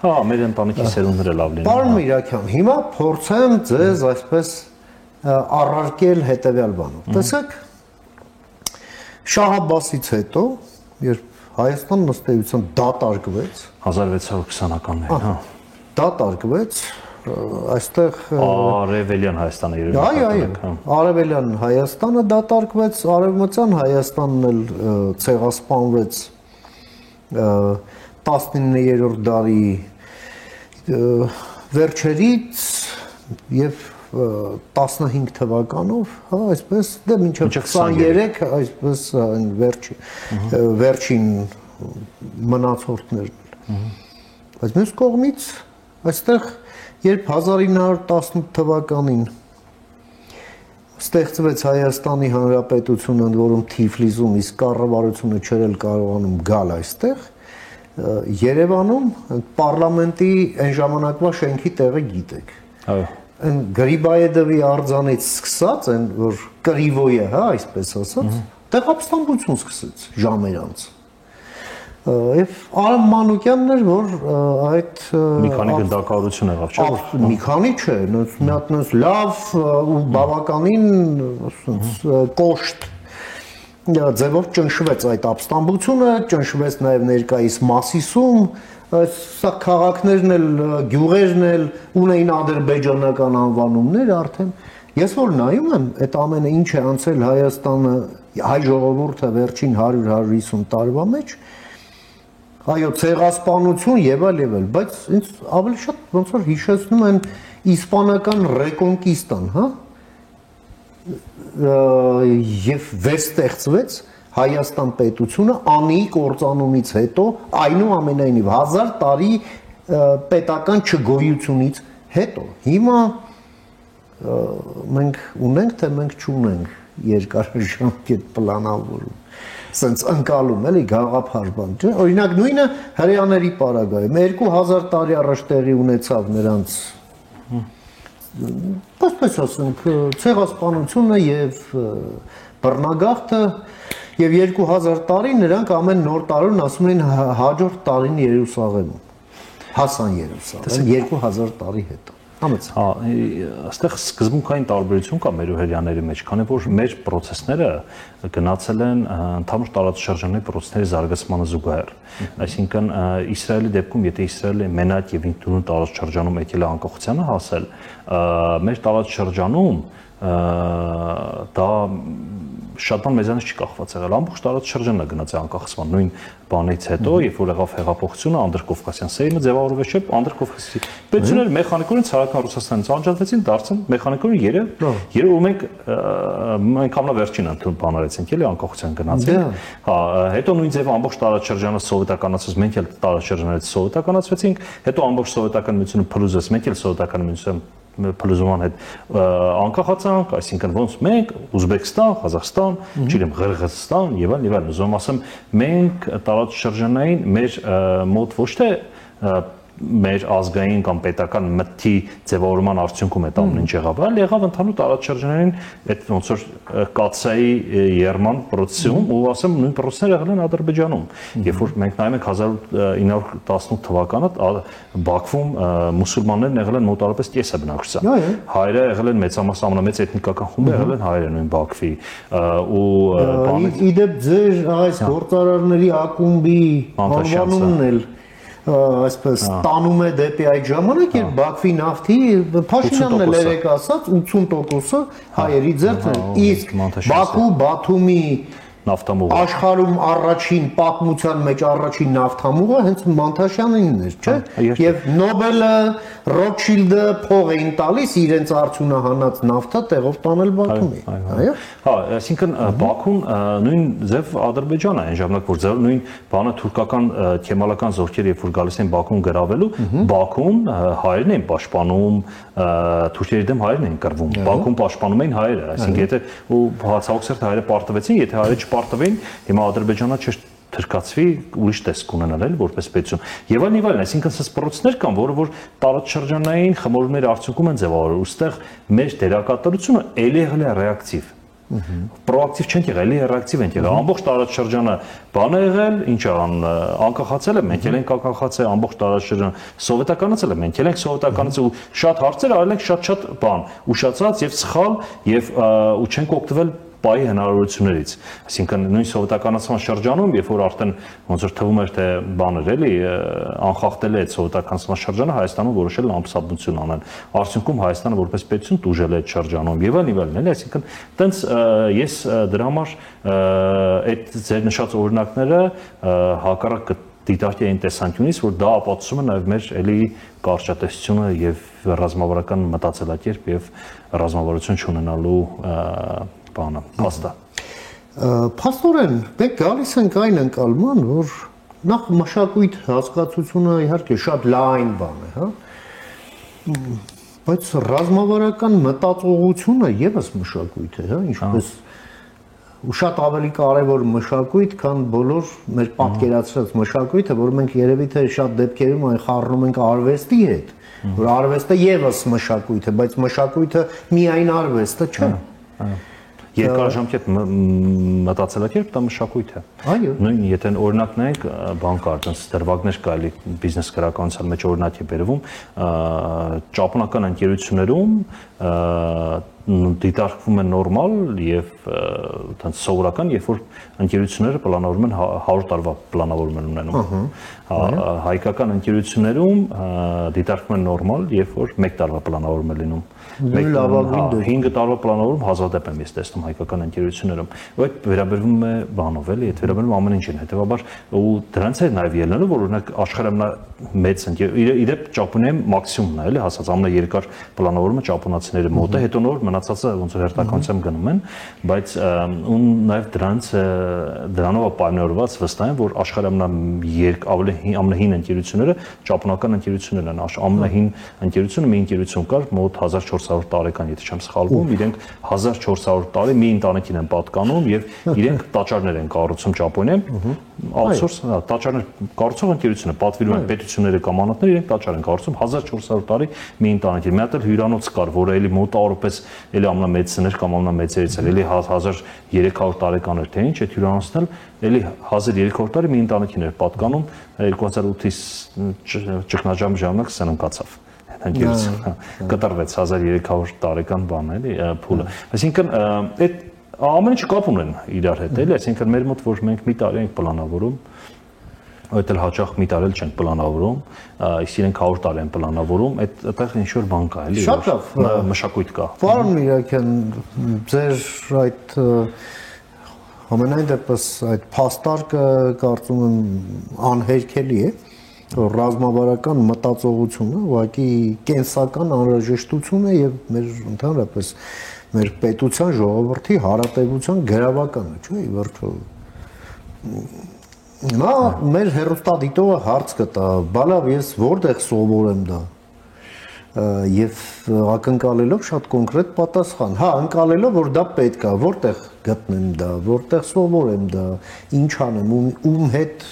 Հա, մեր ընտանիքի սերունդները լավ լինեն։ Պարոն Միրաքյան, հիմա փորձեմ ձեզ այսպես առարկել հետևյալ բանով։ Տեսեք, Շահ Աբբասից հետո, երբ Հայաստանն ըստ էության դատարկվեց 1620-ականներին, հա, դատարկվեց, այստեղ Արևելյան Հայաստանը երևի։ Այո, Արևելյան Հայաստանը դատարկվեց, Արևմտյան Հայաստանն էլ ցեղասպանվեց 19-րդ դարի վերջերից եւ 15 թվականով, հա, այսպես, դե մինչև 23, այսպես վերջին մնացորդներն։ Բայց մյուս կողմից, այստեղ, երբ 1918 թվականին ստեղծվեց Հայաստանի Հանրապետությունը, ընդ որում Թիֆլիսում, իսկ կառավարությունը չէր էլ կարողանում գալ այստեղ, Երևանում պարլամենտի այն ժամանակվա շենքի տեղը գիտեք։ Այո։ Այն Գրիբայեդովի արձանից սկսած, այն որ Կրիվոյը, հա, այսպես ասած, տեղապստամբություն սկսեց ժամեր անց։ Եվ Արամ Մանուկյանն էր, որ այդ մի քանի գնդակահարություն եղավ, չէ՞։ Մի քանի չէ, մի հատ լավ ու բավականին կոշտ ձևով ճնշվեց այդ ապստամբությունը, ճնշվեց նաև ներկայիս Մասիսում, սա քաղաքներն էլ, գյուղերն էլ ունեին ադրբեջանական անվանումներ արդեն։ Ես որ նայում եմ, այդ ամենը ինչ է անցել Հայաստանը, հայ ժողովուրդը վերջին 100-150 տարվա մեջ, այո, ցեղասպանություն եւ այլ, բայց ինձ ավելի շատ ոնց որ հիշեցնում են իսպանական ռեկոնկիստան, հա։ Եվ վերստեղծվեց Հայաստան պետությունը անի կործանումից հետո, այնուամենայնիվ 1000 տարի պետական չգոյությունից հետո։ Հիմա մենք ունենք, թե մենք չունենք երկարաժամկետ պլանավորում, սենց ընկալում, էլի գաղափար բան, չէ՞։ Օրինակ նույնը հրեաների պարագայում 2000 տարի առաջ տեղի ունեցավ նրանց Պես ասենք, ցեղասպանությունը եւ բռնագաղթը եւ 2000 տարի նրանք ամեն նոր տարուն ասում են հաջորդ տարին Երուսաղեմում հասան Երուսաղեմ 2000 տարի հետո համաձայն հա այստեղ սկզբունքային տարբերություն կա մեր ու հրեաների մեջ քանի որ մեր process-ները գնացել են ընդհանուր տարածաշրջանների process-ների զարգացմանը զուգահեռ այսինքն Իսրայելի դեպքում եթե Իսրայելը մենակ եւ ինքնուրույն տարածաշրջանում եկել է անկախությանը հասել մեր տարածաշրջանում դա շատ բան մեզանից չի կախված եղել ամբողջ տարածաշրջանն է գնաց անկախացման նույն բանից հետո երբ որ եղավ հեղափոխությունը անդրկովկասյան սեյմը ձևավորվեց չէ անդրկովկասի պետությունները մեխանիկորեն ցարական Ռուսաստանից անջատվեցին դարձան մեխանիկորեն երբ ու մենք ամենավերջին ընդուն բանարեցինք էլի անկախության գնացին հա հետո նույն ձևը ամբողջ տարածաշրջանը սովետականացած մենք էլ տարածաշրջաններից սովետականացվեցինք հետո ամբողջ սովետական միությունը փլուզեց մենք էլ սովետական միության փլուզման հետ անկախացանք, այսինքն ոնց մենք Ուզբեկստան, Ղազախստան, չգիտեմ, Ղրղըզստան եւ այլն, ուզում ասեմ, մենք տարածաշրջանային մեր մոտ ոչ թե մեր ազգային կամ պետական մտքի ձևավորման արդյունքում այդ ամեն ինչ եղավ, այլ եղավ ընդհանուր տարածաշրջանային այդ ոնց որ կացայի երման process-ում ու ասեմ նույն process-ները եղել են Ադրբեջանում։ Երբ որ մենք նայում ենք 1918 թվականը Բաքվում մուսուլմաններն եղել են մոտավորապես կեսը բնակչության։ Հայերը եղել են մեծամասն ամենամեծ էթնիկական խումբը եղել են հայերը նույն Բաքվի ու իդեպ ձեր այս գործարարների ակումբի անվանումն էլ այսպես տանում է դեպի այդ ժամանակ երբ Բաքվի նավթի Փաշինյանն էլ երեք ասաց 80%-ը հայերի ձեռքն է իսկ Բաքու Բաթումի նավթամուղը աշխարհում առաջին պատմության մեջ առաջին նավթամուղը հենց Մանթաշյանինն էր, չէ՞։ Եվ Նոբելը, Ռոթշիլդը փող էին տալիս իրենց արդյունահանած նավթը տեղով տանել Բաթումի։ Այո։ Հա, այսինքն Բաքուն նույն ձև Ադրբեջանն է այն ժամանակ որ ձև նույն բանը թուրքական քեմալական զորքերը երբ որ գալիս են Բաքուն գրավելու, Բաքուն հայերն են պաշտպանում, թուրքերի դեմ հայերն են կռվում։ Բաքուն պաշտպանում էին հայերը, այսինքն եթե ու հացահոգսերտ հայերը պարտվեցին, եթե հայերը պարտվին, հիմա Ադրբեջանը չէ թրկացվի ուրիշ տեսք ունենալ էլ որպես պետություն։ Եվ այլն, այսինքն սա process-ներ կան, որը որ տարածաշրջանային խմորումների արդյունքում են ձևավորվում, ուստեղ մեր դերակատարությունը ելի եղել է ռեակտիվ։ Պրոակտիվ չենք եղել, ելի ռեակտիվ ենք եղել։ Ամբողջ տարածաշրջանը բան է եղել, ինչ անկախացել է, մենք էլ ենք անկախացել, ամբողջ տարածաշրջանը սովետականացել է, մենք էլ ենք սովետականացել ու շատ հարցեր արել ենք շատ բան, ուշացած եւ սխալ եւ ու չենք օգտվել պայի հնարավորություններից, այսինքն նույն սովետականացման շրջանում, երբ որ արդեն ոնց որ թվում էր թե բաներ էլի անխախտել է այդ սովետականացման շրջանը Հայաստանում որոշել է ամբողջություն անել։ Արդյունքում Հայաստանը որպես պետություն տուժել է այդ շրջանում եւ այլն, էլի, այսինքն տենց ես դրա համար այդ ձեր նշած օրինակները հակառակ դիտարկի այն տեսանկյունից, որ դա ապացուցում է նաեւ մեր էլի կարճատեսությունը եւ ռազմավարական մտածելակերպ եւ ռազմավարություն չունենալու բանը, փաստը։ Փաստորեն, մենք գալիս ենք այն ընկալման, որ նախ մշակույթ հասկացությունը իհարկե շատ լայն բան է, հա։ Բայց ռազմավարական մտածողությունը եւս մշակույթ է, հա, ինչպես ու շատ ավելի կարևոր մշակույթ, քան բոլոր մեր պատկերացրած մշակույթը, որ մենք երևի թե շատ դեպքերում այն խառնում ենք արվեստի հետ, որ արվեստը եւս մշակույթ է, բայց մշակույթը միայն արվեստը չէ։ Երկարաժամկետ մտածելակերպ դա մշակույթ է։ Այո։ Նույն եթե օրինակ նայենք բան կար, այնպես դրվագներ կայլի բիզնես գրականության մեջ օրինակ է բերվում, ճապոնական ընկերություններում դիտարկվում է նորմալ եւ այդպես սովորական, երբ որ ընկերությունները պլանավորում են 100 տարվա պլանավորում են ունենում։ Հայկական ընկերություններում դիտարկվում է նորմալ, երբ որ 1 տարվա պլանավորում է լինում։ 5 տարվա պլանավորում հազվադեպ եմ ես տեսնում հայկական ընկերություններում։ Ու այդ վերաբերվում է բանով էլի, այդ վերաբերվում ամեն ինչին, հետեւաբար ու դրանց է նաեւ ելնելու, որ օրինակ աշխարհի մեծ իրեւ Ճապոնիայում մաքսիմումն է էլի հասած ամենաերկար պլանավորումը ճապոնացիների ընկերությունների մոտ է, հետո նոր մնացածը ոնց որ հերթականությամբ գնում են, բայց ու նաև դրանով պայմանավորված վստահ եմ, որ աշխարհի ամենահին ընկերությունները ճապոնական ընկերություններն են, ամենահին ընկերությունը մի ընկերություն կար մոտ 1400 տարեկան, եթե չեմ սխալվում, իրենք 1400 տարի մի ընտանիքին են պատկանում եւ իրենք տաճարներ են կառուցում Ճապոնիայում, outsource, տաճարներ կառուցող ընկերությունը պատվիրում են պետությունները կամ անհատները, իրենք տաճար են կառուցում 1400 տարի մի ընտանիքի։ Մի հատ էլ հյուրանոց կար, որը էլի մոտավորապես էլի ամենամեծն էր կամ ամենամեծերից էր, էլի 1300 տարեկան էր, թե ինչ, այդ հյուրանոցն էլ էլի 1300 տարի մի ընտանիքին էր պատկանում, 2008-ից ճգնաժամի ժամանակ սնանկացավ ընկերությունը, կտրվեց 1300 տարեկան բան էլի փուլը։ Այսինքն այդ ամեն ինչը կապ ունեն իրար հետ, էլի, այսինքն մեր մոտ որ մենք մի տարի ենք պլանավորում, այդ էլ հաճախ մի տարի չենք պլանավորում, իսկ իրենք 100 տարի են պլանավորում, այդտեղ ինչ որ բան կա, էլի, մշակույթ կա։ Պարոն Միրաքյան, ձեր այդ ամենայն դեպս այդ փաստարկը կարծում եմ անհերքելի է, որ ռազմավարական մտածողությունը ուղղակի կենսական անհրաժեշտություն է եւ մեր ընդհանրապես մեր պետության ժողովրդի հարաբերության գրավականը, չէ՞, վերջո։ Հիմա մեր հերոստատիտողը հարց կտա, բալավ ես որտեղ սովորեմ դա։ Եվ ակնկալելով շատ կոնկրետ պատասխան։ Հա, անկալելով որ դա պետք է, որտեղ գտնեմ դա, որտեղ սովորեմ դա, ինչ անեմ, ում հետ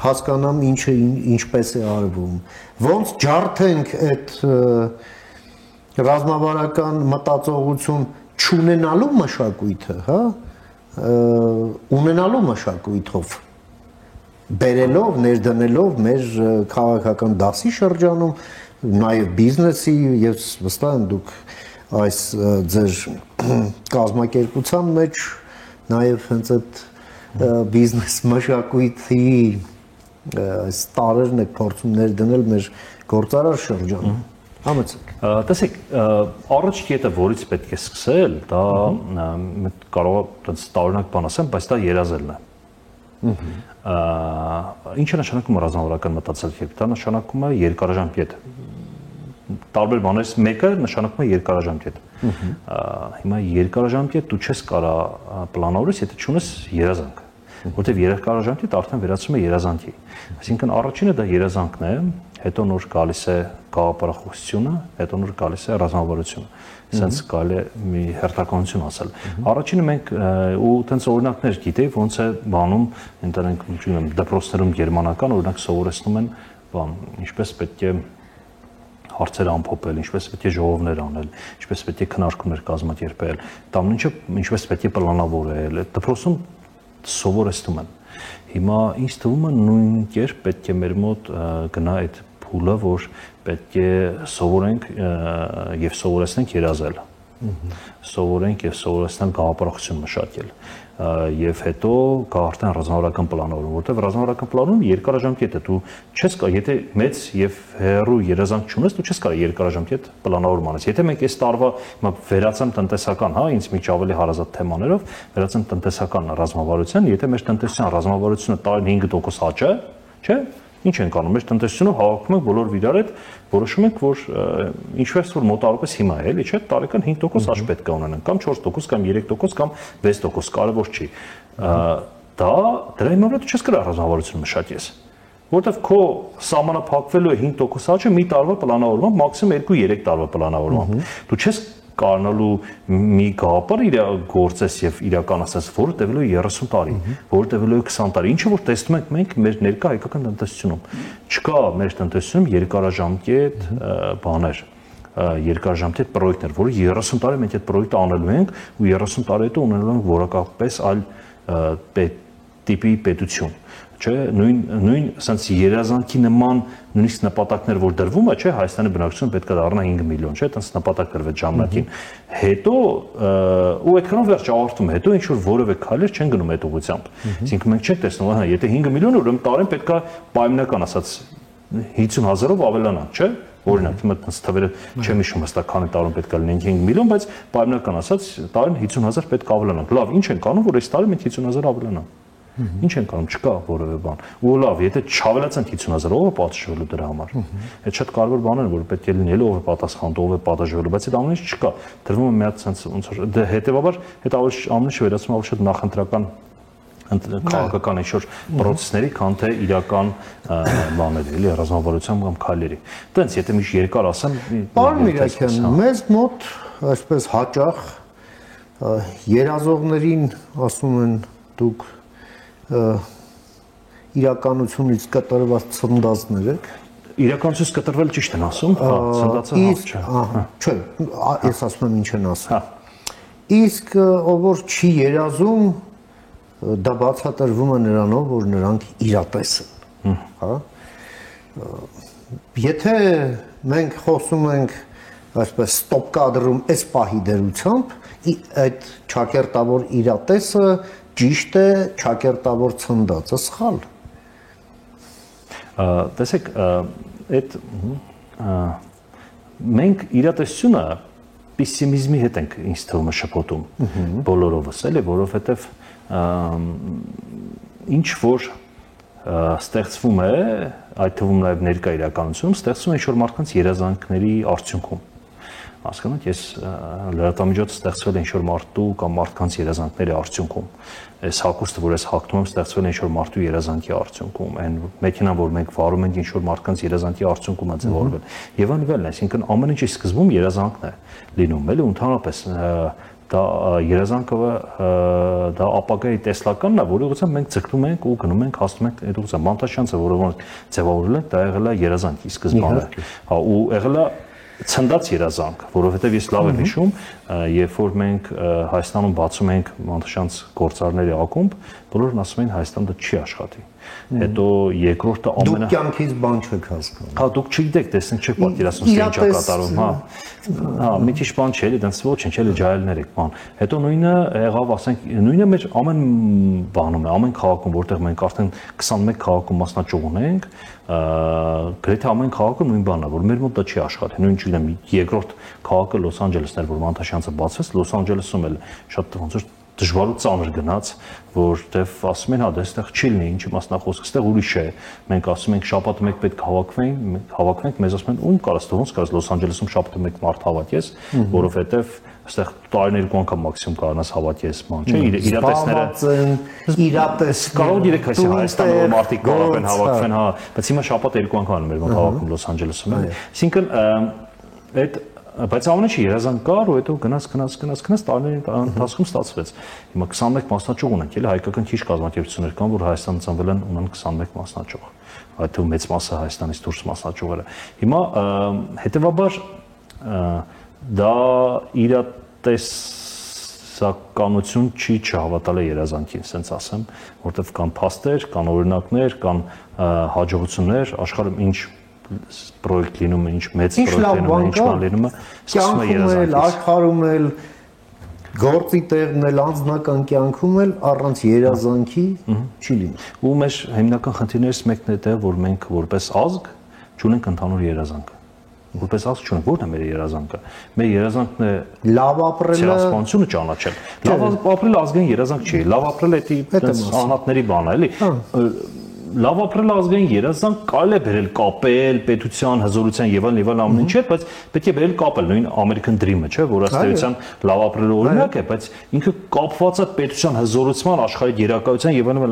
հասկանամ ինչը ինչպես է արվում։ Ոնց ջարդենք այդ ռազմավարական մտածողություն չունենալու մշակույթը, հա, ունենալու մշակույթով բերելով, ներդնելով մեր քաղաքական դասի շրջանում, նաև բիզնեսի, ես վստահ եմ դուք այս ձեր կազմակերպության մեջ նաև հենց այդ բիզնես մշակույթի այս տարերն եք փորձում ներդնել մեր գործարար շրջանում։ Համեցեք։ Տեսեք, առաջ կետը, որից պետք է սկսել, դա կարող է այդպես տարօրինակ բան ասեմ, բայց դա երազելն է։ Ինչ է նշանակում ռազմավարական մտածել կերպ, դա նշանակում է երկարաժամկետ։ Տարբեր բաներից մեկը նշանակում է երկարաժամկետ։ Հիմա երկարաժամկետ դու չես կարող պլանավորել, եթե չունես երազանք, որտեղ երկարաժամկետ արդեն վերածվում է երազանքի։ Այսինքն առաջինը դա երազանքն է, հետո նոր գալիս է գաղափարախոսությունը, հետո նոր գալիս է ռազմավարությունը։ Սենց կարելի է մի հերթականություն ասել։ Առաջինը մենք ու տենց օրինակներ գիտեի, ոնց է բանում, ընտանենք, չգիտեմ, դպրոցներում գերմանական օրինակ սովորեցնում են բան, ինչպես պետք է հարցեր ամփոփել, ինչպես պետք է ժողովներ անել, ինչպես պետք է քննարկումներ կազմակերպել, դա ինչպես պետք է պլանավորել, դպրոցում սովորեցնում են։ Հիմա ինձ թվում է նույն կերպ պետք է մեր մոտ գնա այդ փուլը, որ պետք է սովորենք եւ սովորեցնենք երազել։ Սովորենք եւ սովորեցնենք գաղափարախոսություն մշակել։ Եվ հետո կա արդեն ռազմավարական պլանավորում, որտեղ ռազմավարական պլանում երկարաժամկետ է, դու չես կարող, եթե մեծ եւ հեռու երազանք չունես, դու չես կարող երկարաժամկետ պլանավորում անես։ Եթե մենք այս տարվա վերացեմ տնտեսական, հա, ինձ միջ ավելի հարազատ թեմաներով, վերացեմ տնտեսական ռազմավարության, եթե մեր տնտեսության ռազմավարությունը տարին 5% աճ է, չէ՞, ինչ ենք անում, մեր տնտեսությունը հավաքում ենք բոլոր իրար հետ, որոշում ենք, որ ինչպես որ մոտավորապես հիմա է, էլի, չէ՞, տարեկան 5% աճ պետք է ունենանք, կամ 4%, կամ 3%, կամ 6%, կարևոր չի։ Դրա հիմա դու չես կարող ռազմավարություն մշակես, որովհետև քո սահմանափակվելու է 5% աճը մի տարվա պլանավորմամբ, մաքսիմում 2-3 տարվա պլանավորմամբ։ Դու չես կարողանալու մի գաղափար իր գործես եւ իրականացնես, որը տևելու է 30 տարի, որը տևելու է 20 տարի, ինչը որ տեսնում ենք մենք մեր ներկա հայկական տնտեսությունում։ Չկա մեր տնտեսությունում երկարաժամկետ բաներ, երկարաժամկետ պրոյեկտներ, որը 30 տարի մենք այդ պրոյեկտը անելու ենք ու 30 տարի հետո ունենալու ենք որակապես այլ տիպի պետություն։ Չէ, նույն sense երազանքի նման նույնիսկ նպատակներ որ դրվում է, չէ, Հայաստանի բնակչությունը պետք է դառնա 5 միլիոն, չէ, այդպես նպատակ դրվեց ժամանակին։ Հետո ու այդքանով վերջ ավարտում է, հետո ինչ որ որևէ քայլեր չեն գնում այդ ուղղությամբ։ Այսինքն մենք չենք տեսնում, հա, եթե 5 միլիոն ուրեմն տարին պետք է պայմանական ասած 50,000-ով ավելանանք, չէ։ Օրինակ, մտած թվերը չեմ հիշում հստակ քանի տարում պետք է լինեն 5 միլիոն, բայց պայմանական ասած տարին 50,000 պետք է ավելանանք։ Լավ, ինչ ենք անում, որ այս տարի մենք 50,000 ավելանանք։ Ինչ են անում, չկա որևէ բան։ Ու լավ, եթե չավելացան 50,000, ով է պատժվելու դրա համար։ Այդ շատ կարևոր բան է, որ պետք է լինելու, ով է պատասխան, ով է պատժվելու, բայց այդ ամեն ինչ չկա։ Դրվում է մի հատ sense ոնց որ դե հետեւաբար այդ ամեն ինչը վերածվում ավելի շատ նախընտրական քաղաքական ինչ-որ process-ների, քան թե իրական բաների, էլի ռազմավարության կամ քայլերի։ Տենց, եթե մի երկար ասեմ, Պարոն Միրաքյան, մեզ մոտ այսպես հաճախ երազողներին ասում են դուք իրականությունից կտրված ցնդածներ եք։ Իրականությունից կտրվել ճիշտ են ասում, հա, ցնդածը Ահա, չէ, ես ասում եմ ինչ են ասում։ Իսկ ով որ չի երազում, դա բացատրվում է նրանով, որ նրանք իրատես են, հա։ Եթե մենք խոսում ենք այսպես ստոպ կադրում այս պահի դերությամբ, այդ ճակերտավոր իրատեսը ճիշտ է, ճակերտավոր ցնդածը սխալ։ Տեսեք, այդ մենք իրատեսությունը պեսիմիզմի հետ ենք ինձ թվում է շփոթում բոլորովս, էլի, որովհետև ինչ որ ստեղծվում է, այդ թվում նաև ներկա իրականությունում, ստեղծվում է ինչ-որ մարդկանց երազանքների արդյունքում։ Հասկանաք, ես լրատվամիջոցը ստեղծվել է ինչ-որ մարդու կամ մարդկանց երազանքների արդյունքում։ Այս հագուստը, որ ես հագնում եմ, ստեղծվել է ինչ-որ մարդու երազանքի արդյունքում։ Այն մեքենան, որ մենք վարում ենք, ինչ-որ մարդկանց երազանքի արդյունքում է ձևավորվել։ Եվ անվելն, այսինքն ամեն ինչի սկզբում երազանքն է լինում, էլի, ընդհանրապես դա երազանքը դա ապագայի տեսլականն է, որի ուղղությամբ մենք ձգտում ենք ու գնում ենք, հասնում ենք այդ ուղղությամբ։ Մանտաշյանցը, որը ձևավորել են, դա եղել է երազանքի սկզբանը։ Հա, ու եղել է ցնդած երազանք, որովհետև ես լավ եմ հիշում, երբ որ մենք Հայաստանում բացում ենք Մանտաշյանց գործարների ակումբ, բոլորն ասում էին Հայաստանը դա չի աշխատի։ Հետո երկրորդը Դուք կյանքից բան չեք հասկանում։ Հա, դուք չգիտեք, տեսնեք, չեք պատկերացնում, թե ինչ է կատարում, հա։ Հա, մի քիչ բան չէ, էլի, դրանց ոչինչ, էլի ջահելներ եք, բան։ Հետո նույնը եղավ, ասենք, նույնը մեր ամեն բանում է, ամեն քաղաքում, որտեղ մենք արդեն 21 քաղաքում մասնաճյուղ ունենք, գրեթե ամեն քաղաքը նույն բանն է, որ մեր մոտ դա չի աշխատի։ Նույն չգիտեմ, երկրորդ քաղաքը Լոս Անջելեսն էր, որ Մանտաշյանցը բացվեց, Լոս Անջելեսում էլ շատ ոնց որ դժվար ու ծանր գնաց, որտեվ ասում են, հա, դա այստեղ չի լինի, ինչի մասնա խոսքը, այստեղ ուրիշ է։ Մենք ասում ենք շաբաթը մեկ պետք հավաքվենք, մեզ ասում են, ում կարաս դու ոնց կարաս Լոս Անջելեսում շաբաթը մեկ մարդ հավաքես, որովհետև այստեղ տարիներ ու անգամ մաքսիմում կարողանաս հավաքես, ման, չէ՞, իրատես կարող 3 այսի Հայաստանում մարդիկ կարող են հավաքվեն, հա, բայց հիմա շաբաթ 2 անգամ են մեր մոտ հավաքում Լոս Անջելեսում, այսինքն այդ բայց ամեն ինչի երազանք կար ու հետո գնաց տարիների ընթացքում ստացվեց։ Հիմա 21 մասնաճյուղ ունենք, էլի հայկական քիչ կազմակերպություններ կան, որ Հայաստանում ծնվել են, ունեն 21 մասնաճյուղ։ Այդ թվում մեծ մասը Հայաստանից դուրս մասնաճյուղերը։ Հիմա հետեւաբար դա իրատեսականություն չի չհավատալ երազանքին, ասենց ասեմ, որտեղ կան փաստեր, կան օրինակներ, կան հաջողություններ, աշխարհում ինչ պրոյեկտ լինում է, ինչ մեծ պրոյեկտ լինում է, ինչ բան լինում է, սկսում է երազանքից։ Աշխարհում էլ գործի տեղն էլ անձնական կյանքում էլ առանց երազանքի չի լինում։ Ու մեր հիմնական խնդիրներից մեկն է դա, որ մենք որպես ազգ չունենք ընդհանուր երազանք։ Որպես ազգ չունենք, ո՞րն է մեր երազանքը։ Մեր երազանքն է լավ ապրելը, ցեղասպանությունը ճանաչել։ Լավ ապրելը ազգային երազանք չի, լավ ապրելը դա անհատների բան է, էլի։ Լավ ապրել ազգային երազանք կարելի է բերել կապել պետության, հզորության եւ այլն ամեն ինչ հետ, բայց պետք է բերել կապել նույն American Dream-ը, չէ՞, որ ըստեյության լավ ապրելու օրինակ է, բայց ինքը կապված է պետության հզորության, աշխարհի գերակայության եւ այլն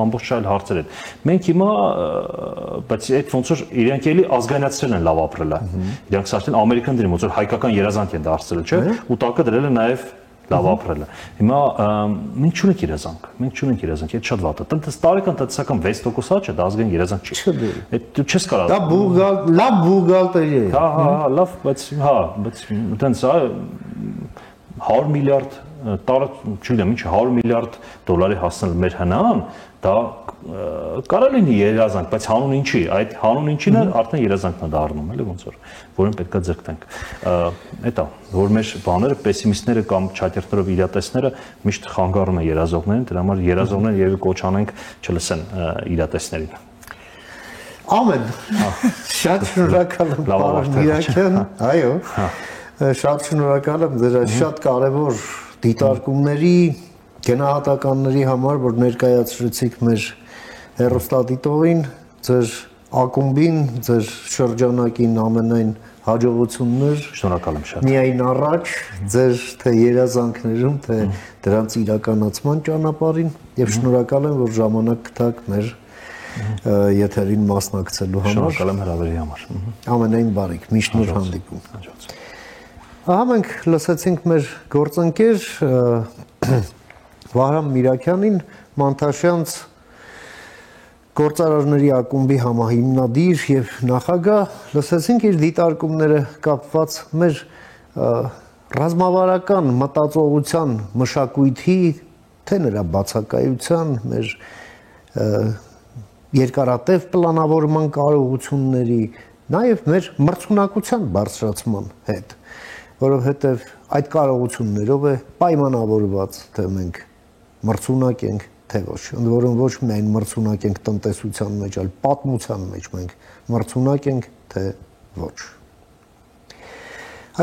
ամբողջ այլ հարցեր են։ Մենք հիմա բայց այդ ոնց որ իրենք էլի ազգայնացրել են լավ ապրելը։ Իրենք արդեն American Dream, ոնց որ հայկական երազանք են դարձրել, չէ՞, ու տակը դրել է նաեւ լավ ապրելը։ Հիմա մենք չունենք երազանք, այդ շատ վատ է։ Տարեկան տնտեսական 6% աճը դա ազգային երազանք չի։ Այդ դու չես կարող։ Դա լավ բուղգալտերի է։ Հա, լավ, բայց այտենց 100 միլիարդ տարը, չգիտեմ, ինչ 100 միլիարդ դոլարի հասնել մեր հնան, դա կարող լինի երազանք, բայց հանուն ինչի, այդ հանուն ինչին է արդեն երազանքն է դառնում, էլի ոնց որ, որին պետք է ձգտենք։ Էտա, որ մեր բաները, պեսիմիստները կամ ճակերտներով իրատեսները միշտ խանգարում են երազողներին, դրա համար երազողները երևի կոչ անենք չլսեն իրատեսներին։ Ամեն, շատ շնորհակալ եմ, պարոն Միրաքյան, այո, շատ շնորհակալ եմ ձեր շատ կարևոր դիտարկումների գնահատականների համար, որ ներկայացրեցիք մեր հեռուստադիտողին, ձեր ակումբին, ձեր շրջանակին ամենայն հաջողություններ։ Շնորհակալ եմ շատ։ Միայն առաջ ձեր թե երազանքներում, թե դրանց իրականացման ճանապարհին եւ շնորհակալ եմ, որ ժամանակ գտաք մեր եթերին մասնակցելու համար։ Շնորհակալ եմ հրավերի համար։ Ամենայն բարիք, միշտ նոր հանդիպում։ Ահա մենք լսեցինք մեր գործընկեր Վահրամ Միրաքյանին, Մանթաշյանց Գործարարների ակումբի համահիմնադիր եւ նախագահ, լսեցինք իր դիտարկումները կապված մեր ռազմավարական մտածողության մշակույթի, թե նրա բացակայության, մեր երկարատև պլանավորման կարողությունների, նաեւ մեր մրցունակության բարձրացման հետ, որովհետեւ այդ կարողություններով է պայմանավորված, թե մենք մրցունակ ենք, թե ոչ, ընդ որում ոչ միայն մրցունակ ենք տնտեսության մեջ, այլ պատմության մեջ մենք մրցունակ ենք, թե ոչ։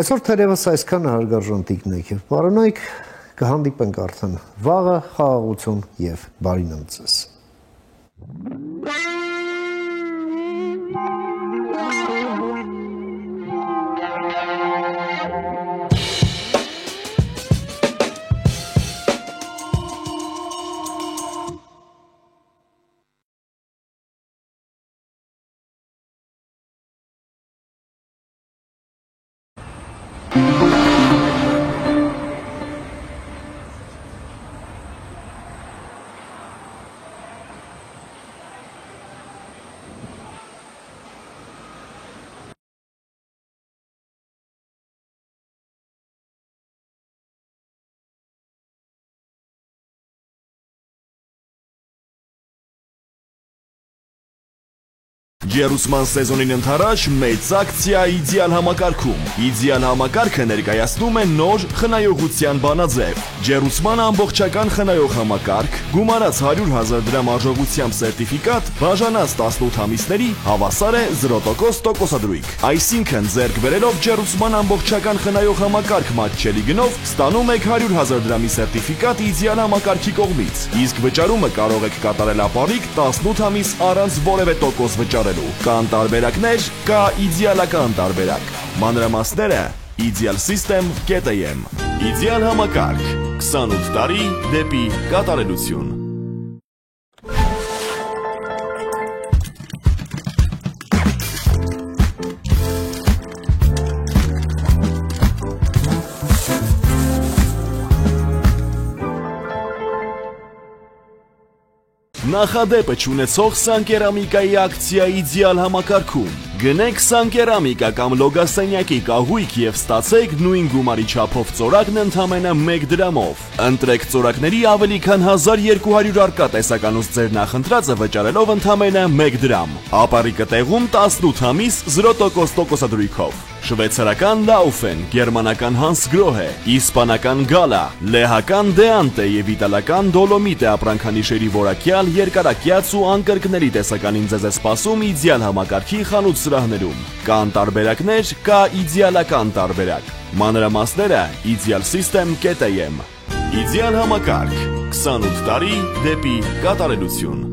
Այսօր թերևս այսքանը հարգարժան տիկնիկ եւ պարոնայք, կհանդիպենք արդեն վաղը, խաղաղություն եւ բարինամ ձեզ։ Ջերուսման սեզոնին ընթരാճ մեծ ակցիա իդեալ համակարգում։ Իդեալ համակարգը ներկայացնում է նոր խնայողության բանաձև։ Ջերուսման ամբողջական խնայող համակարգ, գումարած 100,000 դրամ արժողությամբ սերտիֆիկատ, բաժանած 18 ամիսների հավասար է 0% տոկոսադրույք։ Այսինքն ձեռք բերելով Ջերուսման ամբողջական խնայող համակարգ մատչելի գնով ստանում եք 100,000 դրամի սերտիֆիկատ իդեալ համակարգի կողմից։ Իսկ վճարումը կարող եք կատարել ապառիկ 18 ամիս առանց որևէ տոկոս վճարելու։ Կան տարբերակներ, կա իդեալական տարբերակ։ Մանրամասները idealsystem.am Իդեալ համակարգ 28 տարի դեպի կատարելություն։ Նախադեպը չունեցող Սանկերամիկայի ակցիա իդեալ համակարգում։ Գնեք Սանկերամիկա կամ լոգասենյակի կահույք եւ ստացեք նույն գումարի չափով ծորակն ընդամենը 1 դրամով։ Ընտրեք ծորակների ավելի քան 1200 արկա տեսականուց ձեր նախընտրածը վճարելով ընդամենը 1 դրամ։ Ապառիկը տեղում 18 ամիս 0% տոկոսադրույքով։ Շվեյցարական Laufen, գերմանական Hansgrohe, իսպանական Gala, լեհական Deante եւ իտալական Dolomite ապրանքանիշերի որակյալ երկարակյաց ու անկրկնելի տեսականին ձեզ է սպասում իդեալ համակարգի խանութ սրահներում։ Կան տարբերակներ, կա իդեալական տարբերակ։ Մանրամասները idealsystem.am Իդեալ համակարգ 28 տարի դեպի կատարելություն։